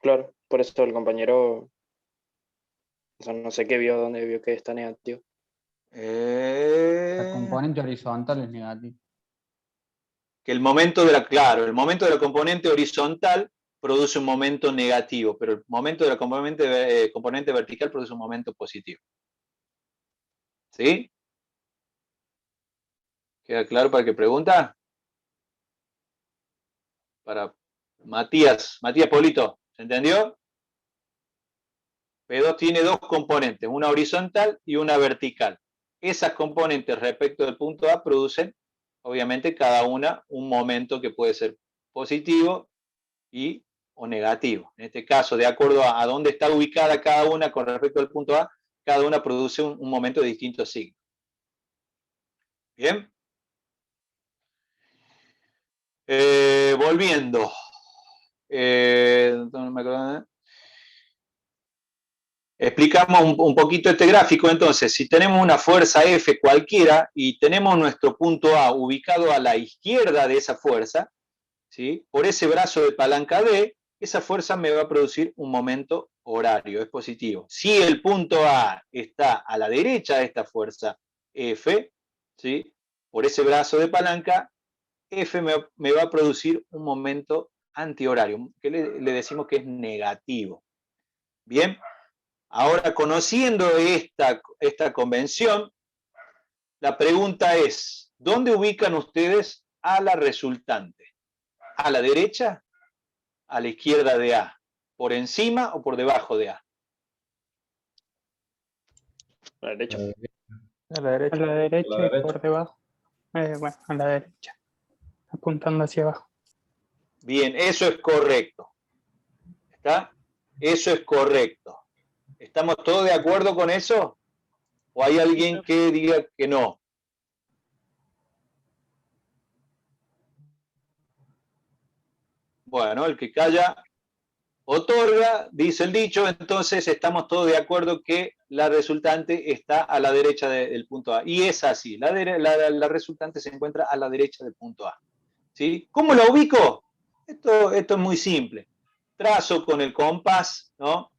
claro, por eso el compañero, o sea, no sé qué vio, dónde vio que está negativo. La componente horizontal es negativo. Que el momento de el momento de la componente horizontal produce un momento negativo, pero el momento de la componente vertical produce un momento positivo. ¿Sí? ¿Queda claro para el que pregunta? Para Matías Polito, ¿se entendió? P2 tiene dos componentes, una horizontal y una vertical. Esas componentes respecto del punto A producen, obviamente, cada una un momento que puede ser positivo o negativo. En este caso, de acuerdo a dónde está ubicada cada una con respecto al punto A, cada una produce un momento de distinto signo. ¿Bien? Volviendo. No me acuerdo. Explicamos un poquito este gráfico. Entonces, si tenemos una fuerza F cualquiera y tenemos nuestro punto A ubicado a la izquierda de esa fuerza, ¿sí? Por ese brazo de palanca D, esa fuerza me va a producir un momento horario, es positivo. Si el punto A está a la derecha de esta fuerza F, ¿sí? Por ese brazo de palanca, F me va a producir un momento antihorario, que le decimos que es negativo. Bien, ahora conociendo esta convención, la pregunta es, ¿dónde ubican ustedes a la resultante? ¿A la derecha? ¿A la izquierda de A? ¿Por encima o por debajo de A? A la derecha. A la derecha. A la derecha A la y derecha. por debajo. Bueno, a la derecha. Apuntando hacia abajo. Bien, eso es correcto. ¿Está? Eso es correcto. ¿Estamos todos de acuerdo con eso? ¿O hay alguien que diga que no? Bueno, el que calla otorga, dice el dicho, entonces estamos todos de acuerdo que la resultante está a la derecha del punto A. Y es así, la resultante se encuentra a la derecha del punto A. ¿Sí? ¿Cómo la ubico? Esto es muy simple. Trazo con el compás, ¿no?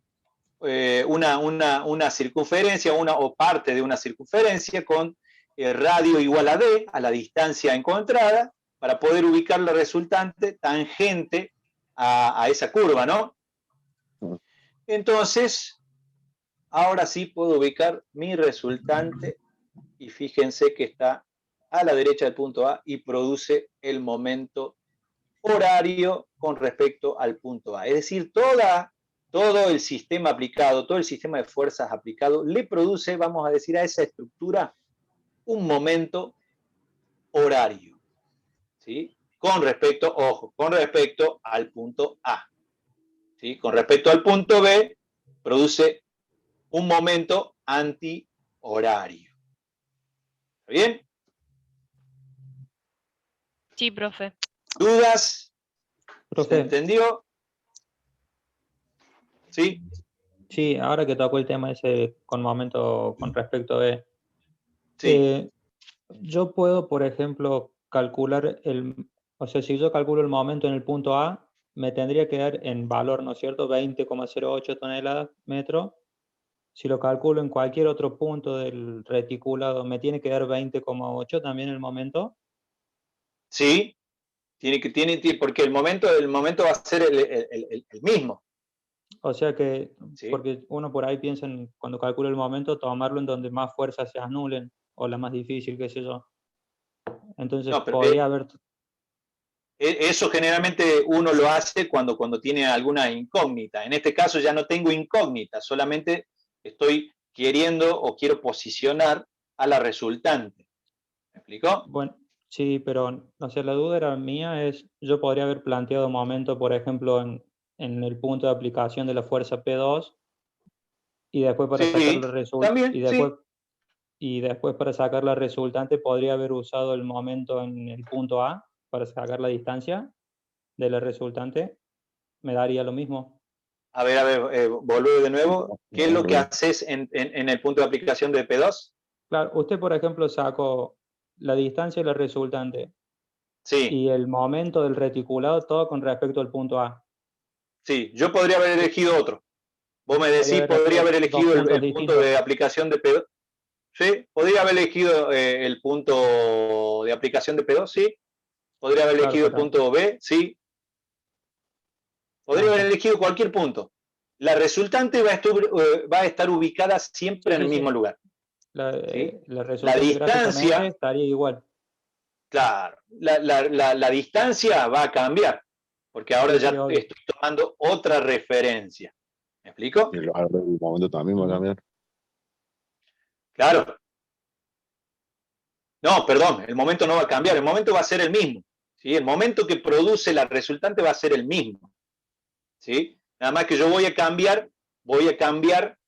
Una circunferencia, o parte de una circunferencia con radio igual a D, a la distancia encontrada, para poder ubicar la resultante tangente a esa curva, ¿no? Entonces, ahora sí puedo ubicar mi resultante y fíjense que está a la derecha del punto A y produce el momento horario con respecto al punto A. Es decir, todo el sistema aplicado, todo el sistema de fuerzas aplicado, le produce, vamos a decir, a esa estructura un momento horario. ¿Sí? Con respecto, ojo, con respecto al punto A. ¿Sí? Con respecto al punto B, produce un momento antihorario. ¿Está bien? Sí, profe. ¿Dudas? ¿Se Profe, entendió? ¿Sí? sí, ahora que tocó el tema ese con momento con respecto a Sí. yo puedo, por ejemplo, calcular o sea, si yo calculo el momento en el punto A, me tendría que dar en valor, ¿no es cierto?, 20,08 toneladas metro. Si lo calculo en cualquier otro punto del reticulado, ¿me tiene que dar 20,8 también el momento? Sí, porque el momento va a ser el mismo. O sea que, ¿sí? porque uno por ahí piensa cuando calcula el momento, tomarlo en donde más fuerzas se anulen, o la más difícil, qué sé yo. Entonces No, pero podría haber, eso generalmente uno lo hace cuando tiene alguna incógnita. En este caso ya no tengo incógnita, solamente estoy queriendo o quiero posicionar a la resultante. ¿Me explicó? bueno, sí, pero no sé, la duda era mía, yo podría haber planteado momento, por ejemplo, en el punto de aplicación de la fuerza P2, y después para sacar Sí, la también, sí. y después para sacar la resultante podría haber usado el momento en el punto A para sacar la distancia de la resultante, me daría lo mismo. A ver, volvé de nuevo. ¿Qué es lo que haces en el punto de aplicación de P2? Claro, usted por ejemplo sacó la distancia de la resultante Sí, y el momento del reticulado todo con respecto al punto A. sí. Yo podría haber elegido otro. Vos me Podría decís, haber podría hecho haber dos elegido puntos el punto distintos. de aplicación de P2. Sí, podría haber elegido el punto de aplicación de P2, sí. Podría haber Claro, elegido el punto B, sí. Podría haber está. elegido cualquier punto. La resultante va a estar ubicada siempre Sí, en el sí, mismo sí. lugar. La, ¿Sí? la La resultante gráficamente distancia, estaría igual. claro, la distancia va a cambiar, porque ahora Sí, sí, ya obvio. estoy tomando otra referencia. ¿Me explico? Y ahora el momento también va a Ujú. cambiar. Claro. No, perdón, el momento no va a cambiar, el momento va a ser el mismo. ¿Sí? El momento que produce la resultante va a ser el mismo. ¿Sí? Nada más que yo voy a cambiar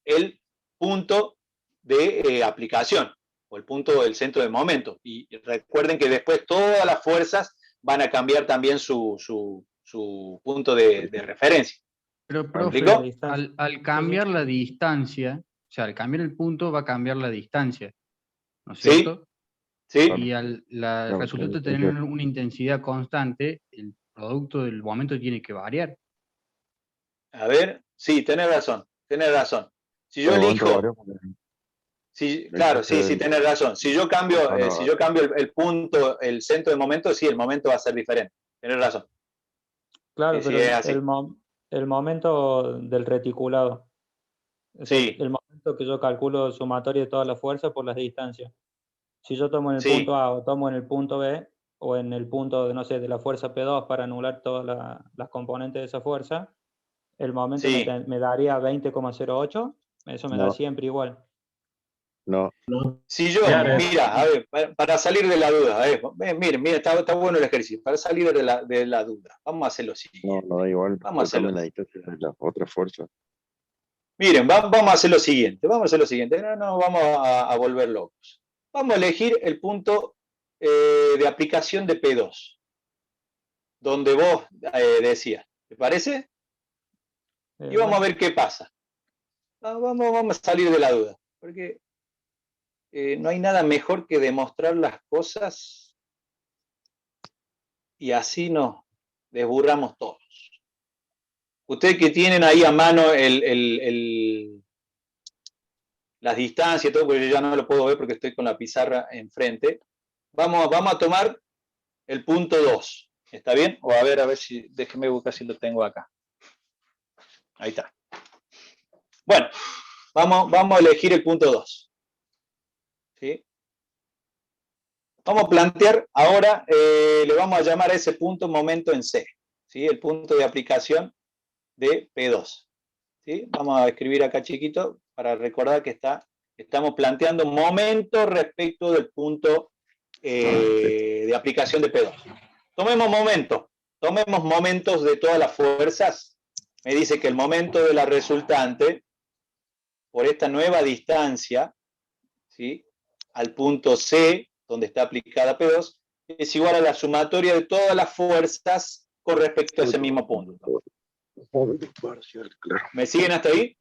el punto de aplicación o el punto del centro de momento. Y recuerden que después todas las fuerzas van a cambiar también su punto de referencia. Pero, ¿Me La profe, explicó? distancia. al Sí, cambiar sí. la distancia, o sea, al cambiar el punto va a cambiar la distancia, ¿no es Sí, cierto? sí. Y al la Claro, resultante de tener una intensidad constante, el producto del momento tiene que variar. A ver, sí, tenés razón, tenés razón. Si yo el momento elijo, varía porque la claro, distancia sí, sí, del tenés razón. Si yo cambio, gusano si yo cambio el punto, el centro de momento, sí, el momento va a ser diferente. Tenés razón. Claro, Sí, sí, pero es así. el momento del reticulado, o sea, Sí, el momento que yo calculo sumatoria de todas las fuerzas por las distancias. Si yo tomo en el punto sí, A o tomo en el punto B, o en el punto de, no sé, de la fuerza P2 para anular todas las componentes de esa fuerza, el momento sí. me daría 20,08, eso me da no, siempre igual. no, Si yo, mira, a ver, para salir de la duda, a ver, miren, está bueno el ejercicio. Para salir de la duda, vamos a hacer lo no, siguiente. no da igual Vamos a porque hacerlo. cambia la distancia de las otras fuerzas. Miren, vamos a hacer lo siguiente. Vamos a hacer lo siguiente. No nos vamos a volver locos. Vamos a elegir el punto de aplicación de P2, donde vos decías. ¿Te parece? Y vamos a Bueno, ver qué pasa. Vamos a salir de la duda. Porque no hay nada mejor que demostrar las cosas y así nos desburramos todos. Ustedes que tienen ahí a mano las distancias y todo, porque yo ya no lo puedo ver porque estoy con la pizarra enfrente. Vamos a tomar el punto 2. ¿Está bien? O a ver si, déjeme buscar si lo tengo acá. Ahí está. Bueno, vamos a elegir el punto 2. ¿Sí? Vamos a plantear ahora, le vamos a llamar a ese punto momento en C. ¿Sí? El punto de aplicación de P2. ¿Sí? Vamos a escribir acá chiquito para recordar que estamos planteando momento respecto del punto de aplicación de P2. Tomemos momentos de todas las fuerzas. Me dice que el momento de la resultante por esta nueva distancia, ¿sí?, al punto C, donde está aplicada P2, es igual a la sumatoria de todas las fuerzas con respecto a ese mismo punto. ¿Me siguen hasta ahí?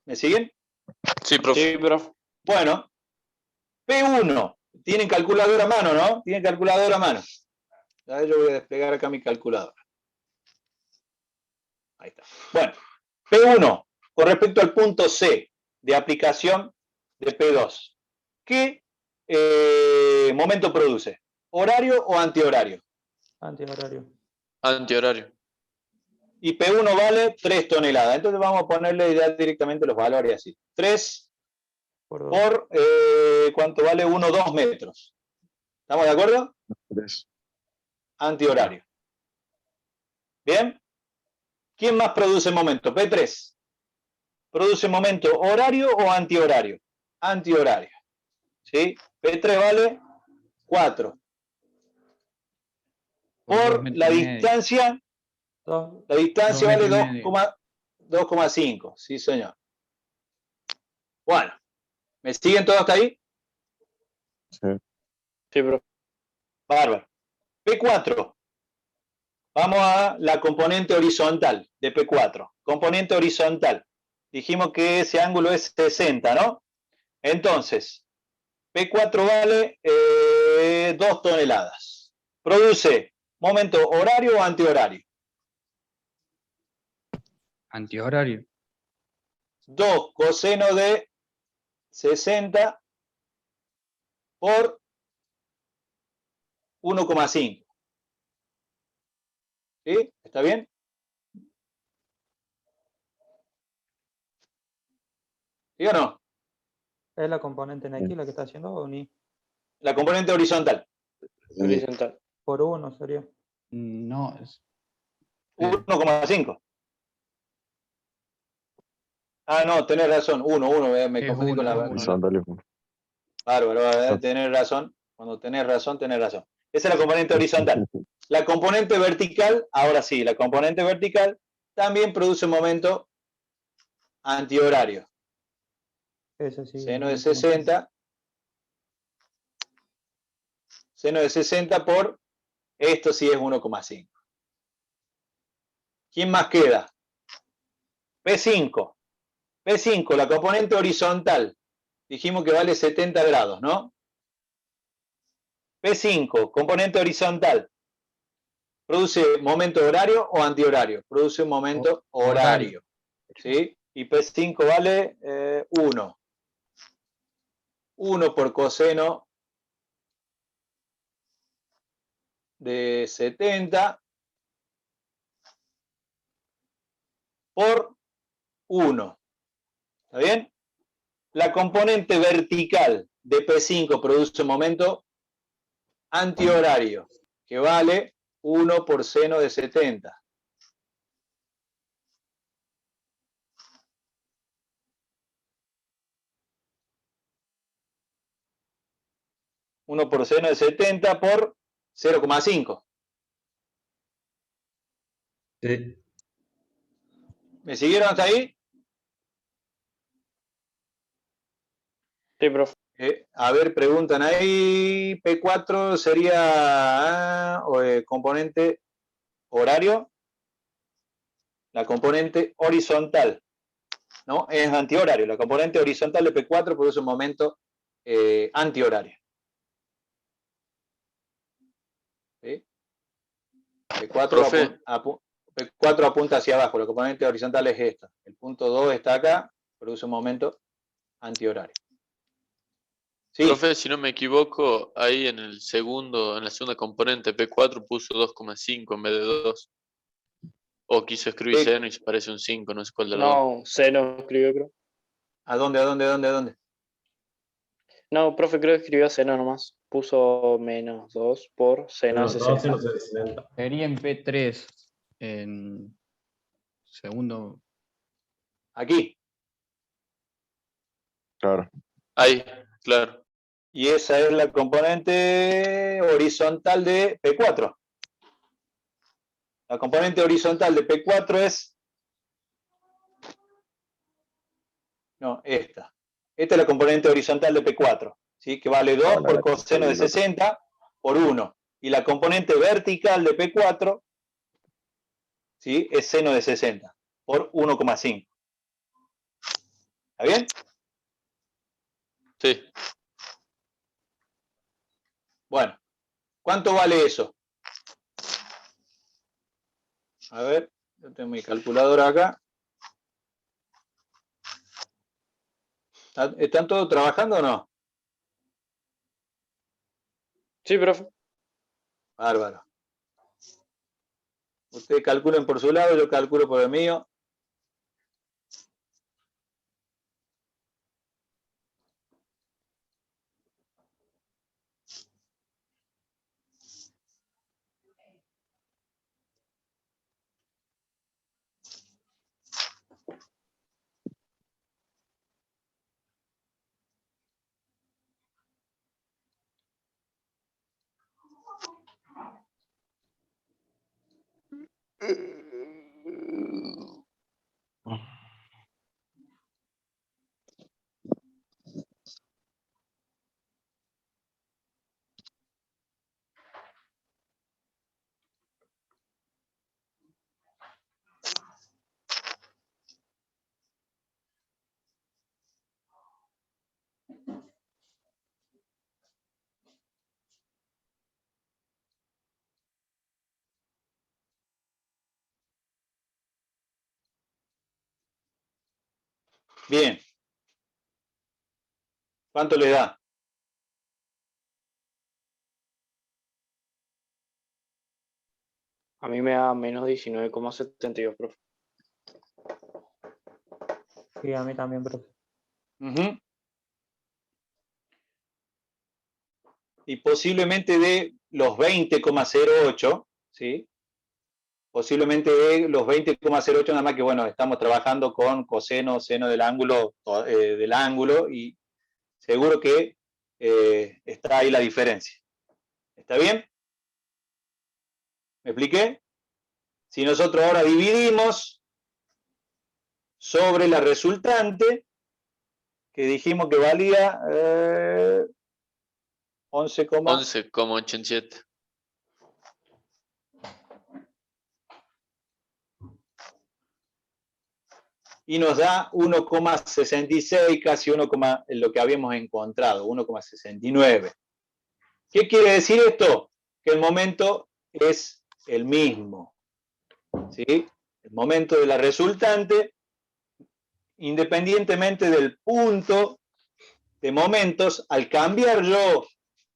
¿Me siguen? Sí, profe. Sí, profe. Bueno, P1. Tienen calculadora a mano, ¿no? Tienen calculadora a mano. A ver, yo voy a desplegar acá mi calculadora. Ahí está. Bueno, P1, con respecto al punto C de aplicación de P2. ¿Qué momento produce? ¿Horario o antihorario? antihorario. Antihorario. y P1 vale 3 toneladas. Entonces vamos a ponerle ya directamente los valores así. 3 por, ¿cuánto vale? 1, 2 metros. ¿Estamos de acuerdo? 3. Antihorario. ¿Bien? ¿Quién más produce momento? P3. ¿Produce momento horario o antihorario? Antihorario. ¿Sí? P3 vale 4. Por la distancia, la distancia vale 2,5. Sí, señor. Bueno, ¿me siguen todos hasta ahí? Sí. Sí, profe. Bárbaro. P4. Vamos a la componente horizontal de P4. Componente horizontal. Dijimos que ese ángulo es 60, ¿no? Entonces, P4 vale 2 toneladas. Produce momento horario o antihorario. Antihorario. 2 coseno de 60 por 1,5. ¿Sí? ¿Está bien? ¿Sí o no? ¿Es la componente en X la que está haciendo o ni? La componente horizontal. Horizontal. Por 1 sería. No, es 1,5. Ah, no, tenés razón. 1, me Es confundí con uno, la. es uno. Horizontal es 1. Bárbaro, tenés razón. Cuando tenés razón, tenés razón. Esa es la componente horizontal. La componente vertical, ahora sí, la componente vertical también produce momento antihorario. Ese sí. Seno de 60. Seno de 60 por, esto sí es 1,5. ¿Quién más queda? P5. P5, la componente horizontal. Dijimos que vale 70 grados, ¿no? P5, componente horizontal. ¿Produce momento horario o antihorario? Produce un momento horario. ¿Sí? Y P5 vale 1. 1 por coseno de 70 por 1. ¿Está bien? La componente vertical de P5 produce un momento antihorario, que vale 1 por seno de 70. Uno por seno de 70 por 0,5. Sí. ¿Me siguieron hasta ahí? Sí, profe. A ver, preguntan ahí. P4 sería componente horario. La componente horizontal, ¿no? Es antihorario. La componente horizontal de P4 produce un momento antihorario. ¿Sí? Profe. P4 apunta hacia abajo. La componente horizontal es esta. El punto 2 está acá. Produce un momento antihorario. Sí. Profe, si no me equivoco, ahí en la segunda componente P4 puso 2,5 en vez de 2. O quiso escribir seno y se parece un 5, no sé cuál de los dos. No, seno escribió, creo. ¿A dónde? No, profe, creo que escribió seno nomás. Puso menos 2 por seno de 60. Sería en P3, en segundo. Aquí. Claro. Ahí, claro. Y esa es la componente horizontal de P4. La componente horizontal de P4 es... No, esta. Esta es la componente horizontal de P4, ¿sí? Que vale 2 por coseno de 60 por 1. Y la componente vertical de P4, ¿sí? Es seno de 60 por 1,5. ¿Está bien? Sí. Bueno, ¿cuánto vale eso? A ver, yo tengo mi calculadora acá. ¿Están todos trabajando o no? Sí, profe. Bárbaro. Ustedes calculen por su lado, yo calculo por el mío. Bien. ¿Cuánto le da? A mí me da menos 19,72, profe. Sí, a mí también, profe. Ujú. Y posiblemente de los 20,08, ¿sí? Posiblemente de los 20,08, nada más que, bueno, estamos trabajando con coseno, seno del ángulo, y seguro que está ahí la diferencia. ¿Está bien? ¿Me expliqué? Si nosotros ahora dividimos sobre la resultante, que dijimos que valía 11, 11,87. y nos da 1,66, casi 1, lo que habíamos encontrado, 1,69. ¿Qué quiere decir esto? Que el momento es el mismo, ¿sí? El momento de la resultante, independientemente del punto de momentos, al cambiar yo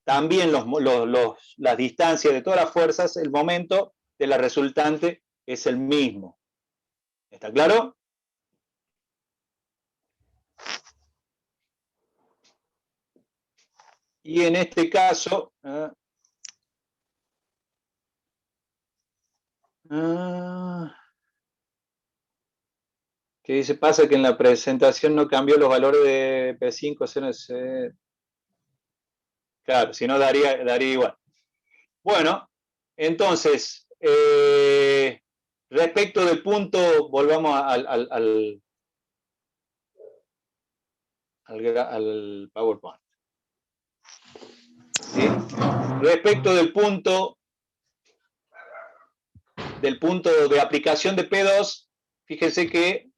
también las distancias de todas las fuerzas, el momento de la resultante es el mismo. ¿Está claro? Y en este caso, ¿qué dice? Pasa que en la presentación no cambió los valores de P5, CNC. Claro, si no daría igual. Bueno, entonces, respecto del punto, volvamos al PowerPoint. ¿Sí? Respecto del punto de aplicación de P2, fíjense que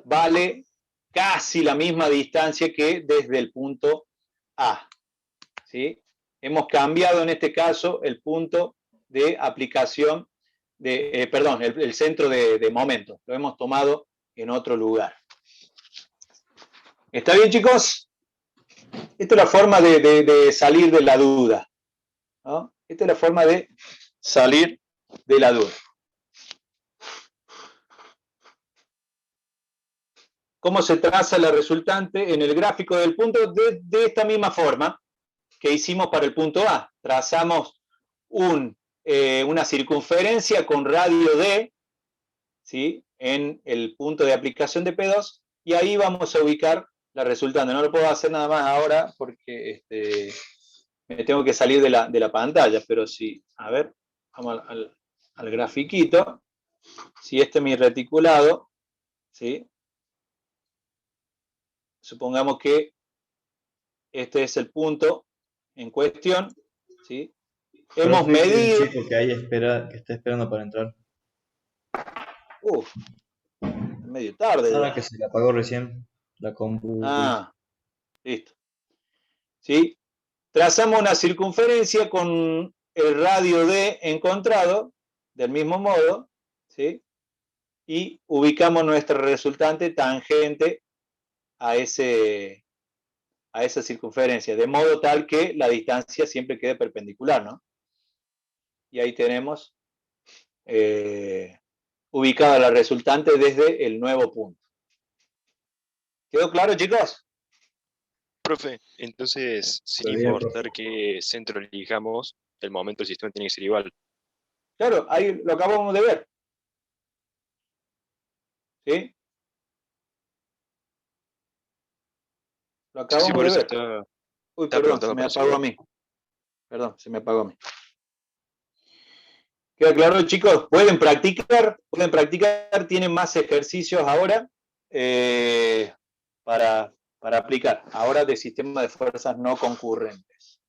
vale casi la misma distancia que desde el punto A. ¿Sí? Hemos cambiado en este caso el punto de aplicación perdón, el centro de momento. Lo hemos tomado en otro lugar. ¿Está bien, chicos? Esta es la forma de salir de la duda, ¿no? Esta es la forma de salir de la duda. ¿Cómo se traza la resultante en el gráfico del punto? De esta misma forma que hicimos para el punto A. Trazamos una circunferencia con radio D, ¿sí?, en el punto de aplicación de P2, y ahí vamos a ubicar la resultante. No lo puedo hacer nada más ahora porque me tengo que salir de la pantalla, pero sí, a ver, vamos al grafiquito. Si este es mi reticulado, ¿sí? Supongamos que este es el punto en cuestión, ¿sí? Hemos Profe, medido... sí, porque ahí que está esperando para entrar. Medio tarde Nada, ya. que se le apagó recién la compu. Ah, listo. ¿Sí? Trazamos una circunferencia con el radio D encontrado, del mismo modo, ¿sí? Y ubicamos nuestra resultante tangente a esa circunferencia, de modo tal que la distancia siempre quede perpendicular, ¿no? Y ahí tenemos ubicada la resultante desde el nuevo punto. ¿Quedó claro, chicos? Profe, entonces, sin Está bien, importar qué centro elijamos, el momento del sistema tiene que ser igual. Claro, ahí lo acabamos de ver. ¿Sí? Lo Sí, acabamos por de eso ver. Uy, estaba perdón, se preguntando me para apagó a asegurar. mí. Perdón, se me apagó a mí. ¿Queda claro, chicos? Pueden practicar, tienen más ejercicios ahora para aplicar. Ahora de sistema de fuerzas no concurrentes.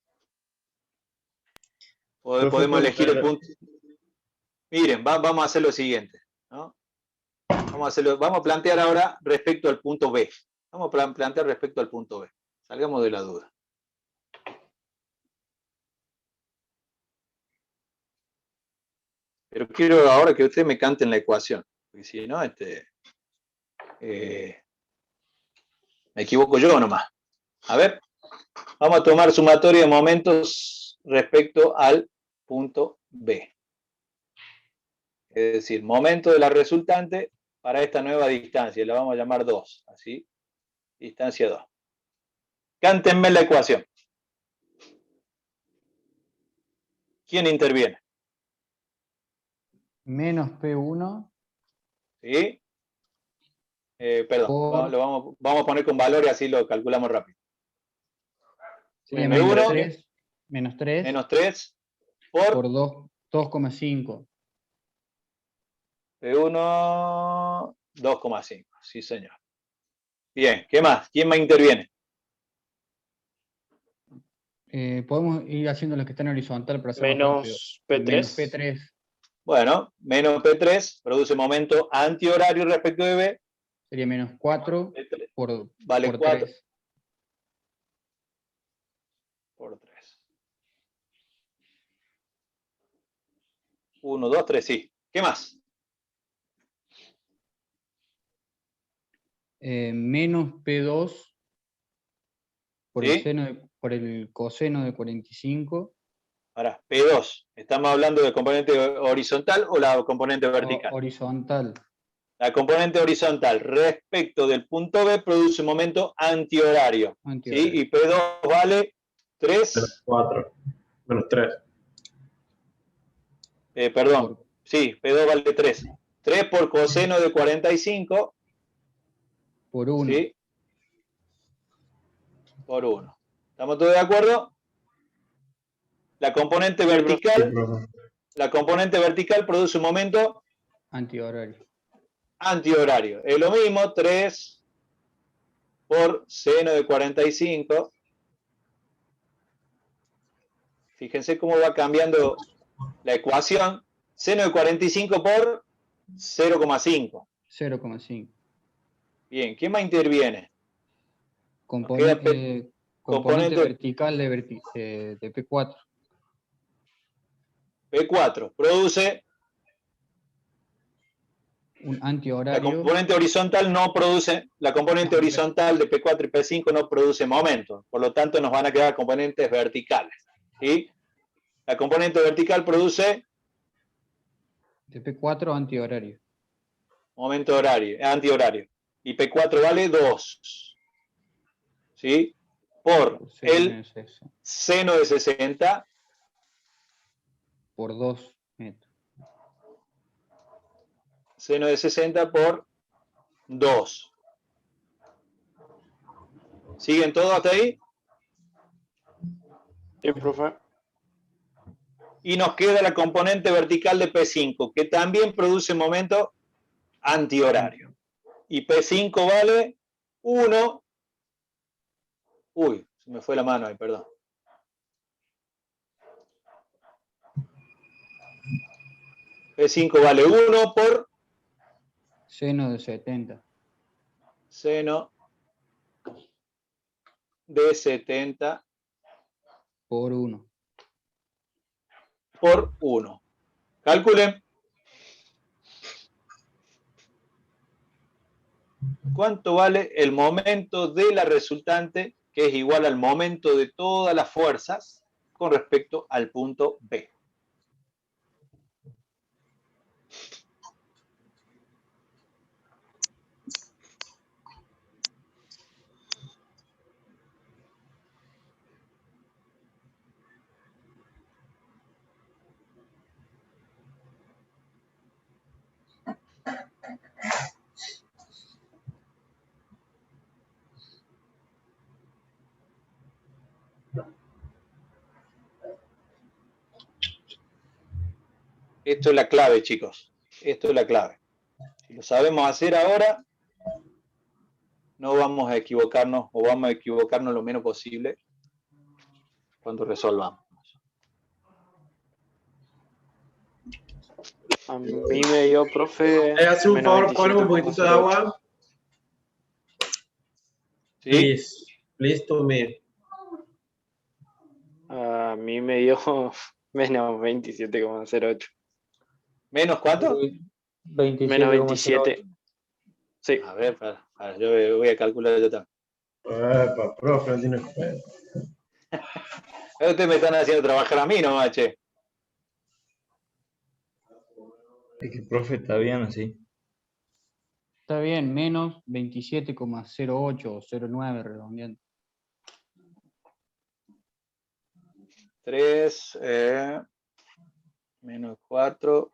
Podemos elegir el punto. Miren, vamos a hacer lo siguiente, ¿no? Vamos a plantear ahora respecto al punto B. Vamos a plantear respecto al punto B. Salgamos de la duda. Pero quiero ahora que ustedes me canten la ecuación, porque si no, me equivoco yo nomás. A ver, vamos a tomar sumatoria de momentos respecto al punto B. Es decir, momento de la resultante para esta nueva distancia, la vamos a llamar 2, así, distancia 2. Cántenme la ecuación. ¿Quién interviene? Menos P1 ¿Sí? Perdón, por, vamos a poner con valor y así lo calculamos rápido. sería Menos menos 1, 3, menos 3 menos 3 por por 2,5. P1, 2,5. Sí, señor. Bien, ¿qué más? ¿Quién más interviene? Podemos ir haciendo los que están en horizontal para hacer más rápido. Menos P3. Menos P3 Bueno, menos P3 produce momento antihorario respecto de B. sería menos 4 Vale por 4 3. por 3. 1, 2, 3, sí. ¿Qué más? Menos P2 por, ¿Sí? por el coseno de 45. Ahora, P2. ¿Estamos hablando del componente horizontal o la componente vertical? Horizontal. La componente horizontal respecto del punto B produce un momento antihorario. ¿Sí? Y P2 vale 3. Menos 4. Menos 3. Perdón. Sí, P2 vale 3. 3 por coseno de 45. Por 1. ¿Sí? Por 1. ¿Estamos todos de acuerdo? La componente vertical produce un momento antihorario. Antihorario. Es lo mismo, 3 por seno de 45. Fíjense cómo va cambiando la ecuación. Seno de 45 por 0,5. 0,5. Bien, ¿quién más interviene? Componente vertical de P4. P4 produce. Un antihorario. La componente horizontal no produce. La componente horizontal de P4 y P5 no produce momento. Por lo tanto, nos van a quedar componentes verticales. ¿Sí? La componente vertical produce. De P4 antihorario. Momento horario, antihorario. Y P4 vale 2. ¿Sí? Por el seno de 60. Por 2 metros. Seno de 60 por 2. ¿Siguen todos hasta ahí? Sí, profe. Y nos queda la componente vertical de P5, que también produce momento antihorario. Y P5 vale 1. Uy, se me fue la mano ahí, perdón. P5 vale 1 por seno de 70. Seno de 70 por 1. Por 1. Calculen. ¿Cuánto vale el momento de la resultante, que es igual al momento de todas las fuerzas con respecto al punto B? Esto es la clave, chicos. Esto es la clave. Si lo sabemos hacer ahora, no vamos a equivocarnos o vamos a equivocarnos lo menos posible cuando resolvamos. A mí me dio, profe, ¿Me hace un menos favor, ponme un poquitito de 27,08. agua? ¿Sí? Please to me. A mí me dio menos 27,08. ¿Menos cuánto? Menos 27. Sí. A ver, yo voy a calcular yo también. Profe, no tiene fe. Ustedes me están haciendo trabajar a mí, ¿no, che? Es que el profe está bien así. Está bien, menos 27,08 o 09 redondeando. 3, menos 4.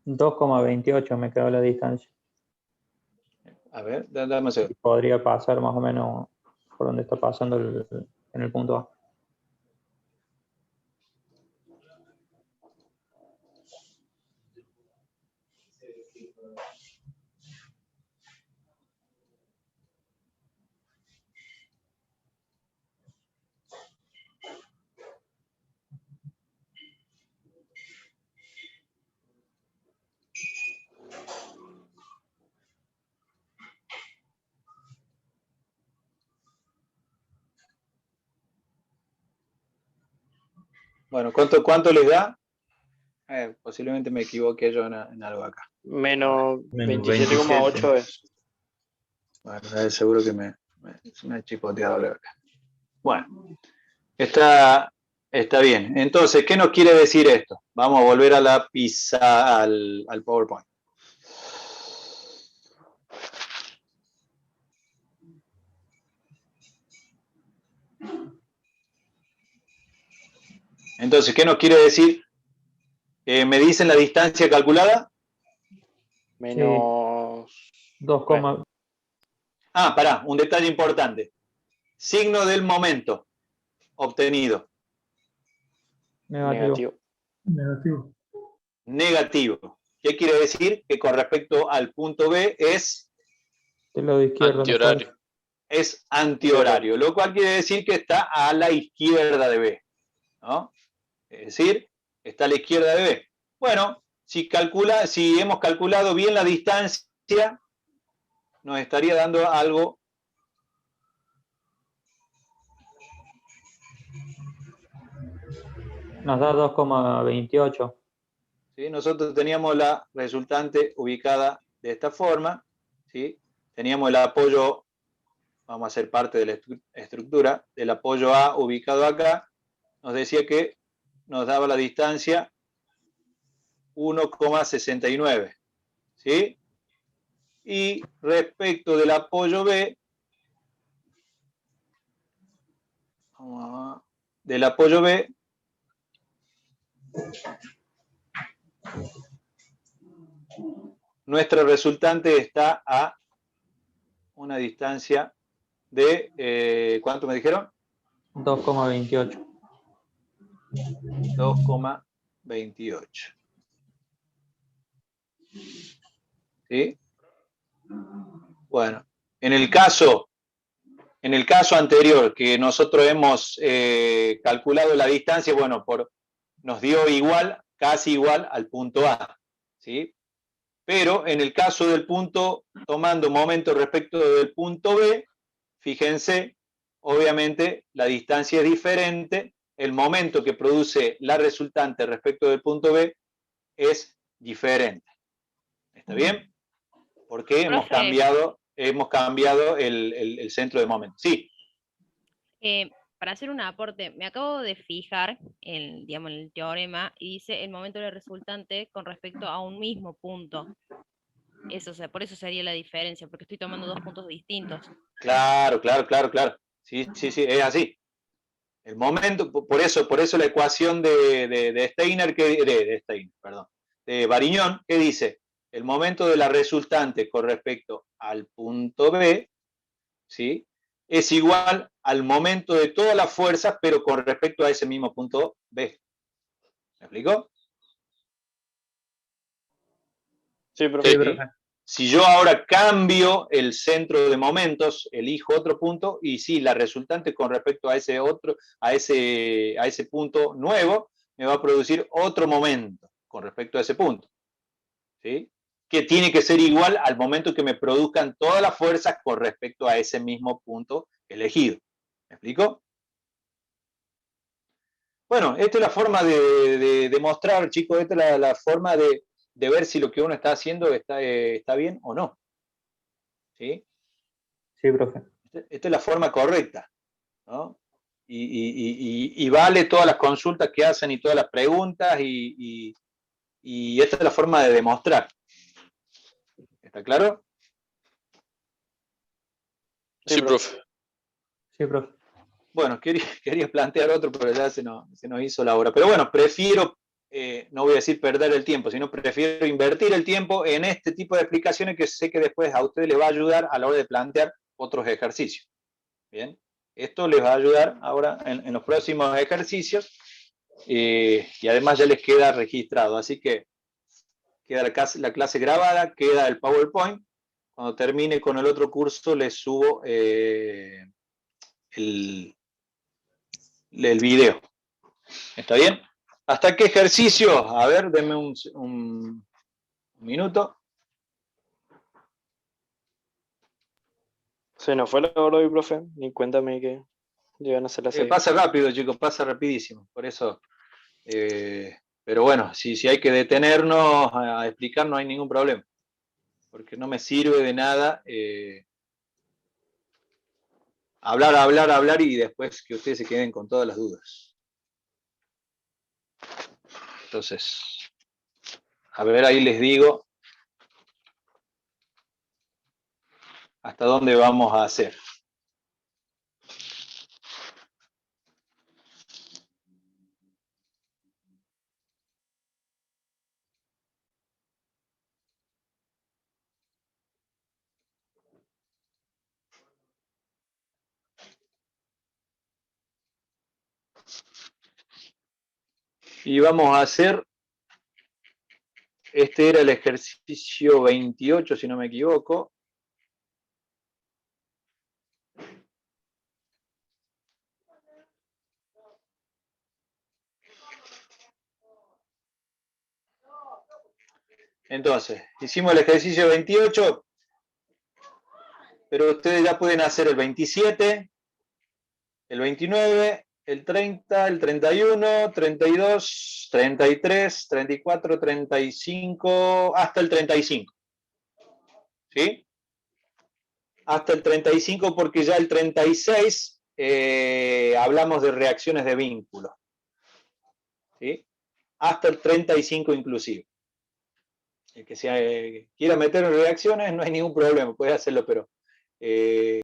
$2,28 me quedó la distancia. A ver, dame un segundo. Podría pasar más o menos por donde está pasando en el punto A. Bueno, ¿cuánto les da? Posiblemente me equivoqué yo en algo acá. Menos Menos 27,8 es. Bueno, seguro que me ha chipoteado la acá. Bueno, está bien. Entonces, ¿qué nos quiere decir esto? Vamos a volver a la pizza, al PowerPoint. Entonces, ¿qué nos quiere decir? ¿Me dicen la distancia calculada? Menos 2, pará, un detalle importante. Signo del momento obtenido. negativo. Negativo. ¿Qué quiere decir? Que con respecto al punto B es Del lado izquierdo. Antihorario. Es antihorario, lo cual quiere decir que está a la izquierda de B, ¿no? Es decir, está a la izquierda de B. Bueno, si hemos calculado bien la distancia, nos estaría dando algo. Nos da 2,28. ¿Sí? Nosotros teníamos la resultante ubicada de esta forma, ¿sí? Teníamos el apoyo, vamos a hacer parte de la estructura, del apoyo A ubicado acá, nos decía que nos daba la distancia 1,69, ¿sí? Y respecto del apoyo B, nuestro resultante está a una distancia de, ¿cuánto me dijeron? 2,28. 2,28. ¿Sí? Bueno, en el caso anterior que nosotros hemos calculado la distancia, bueno, nos dio igual, casi igual al punto A, ¿sí? Pero en el caso del punto, tomando momento respecto del punto B, fíjense, obviamente la distancia es diferente, el momento que produce la resultante respecto del punto B es diferente. ¿Está bien? Porque hemos cambiado el centro de momento. Sí. para hacer un aporte, me acabo de fijar digamos, en el teorema y dice el momento del resultante con respecto a un mismo punto. Eso, o sea, por eso sería la diferencia, porque estoy tomando dos puntos distintos. Claro. Sí, es así. El momento, por eso la ecuación de Steiner, de Variñón, que dice, el momento de la resultante con respecto al punto B, ¿sí?, es igual al momento de todas las fuerzas, pero con respecto a ese mismo punto B. ¿Me explicó? Sí, profe. Sí. Si yo ahora cambio el centro de momentos, elijo otro punto, y sí, la resultante con respecto a ese punto nuevo, me va a producir otro momento con respecto a ese punto, ¿sí?, que tiene que ser igual al momento que me produzcan todas las fuerzas con respecto a ese mismo punto elegido. ¿Me explico? Bueno, esta es la forma de demostrar, chicos, esta es la forma de ver si lo que uno está haciendo está bien o no. ¿Sí? Sí, profe. Esta es la forma correcta, ¿no? Y vale todas las consultas que hacen y todas las preguntas, y esta es la forma de demostrar. ¿Está claro? Sí, profe. Sí, profe. Bueno, quería plantear otro, pero ya se nos hizo la hora. Pero bueno, prefiero, no voy a decir perder el tiempo, sino prefiero invertir el tiempo en este tipo de explicaciones que sé que después a ustedes les va a ayudar a la hora de plantear otros ejercicios. Bien, esto les va a ayudar ahora en los próximos ejercicios, y además ya les queda registrado. Así que queda la clase grabada, queda el PowerPoint. Cuando termine con el otro curso les subo el video. ¿Está bien? ¿Hasta qué ejercicio? A ver, denme un minuto. Se nos fue la hora hoy, profe. Ni cuéntame que llegan a ser las 6. Pasa rápido, chicos, pasa rapidísimo. Por eso, pero bueno, si hay que detenernos a explicar, no hay ningún problema. Porque no me sirve de nada hablar y después que ustedes se queden con todas las dudas. Entonces, a ver, ahí les digo hasta dónde vamos a hacer. Y vamos a hacer, este era el ejercicio 28, si no me equivoco. Entonces, hicimos el ejercicio 28, pero ustedes ya pueden hacer el 27, el 29, el 30, el 31, 32, 33, 34, 35, hasta el 35. ¿Sí? Hasta el 35, porque ya el 36 hablamos de reacciones de vínculo. ¿Sí? Hasta el 35 inclusive. El que quiera meter en reacciones no hay ningún problema, puede hacerlo, pero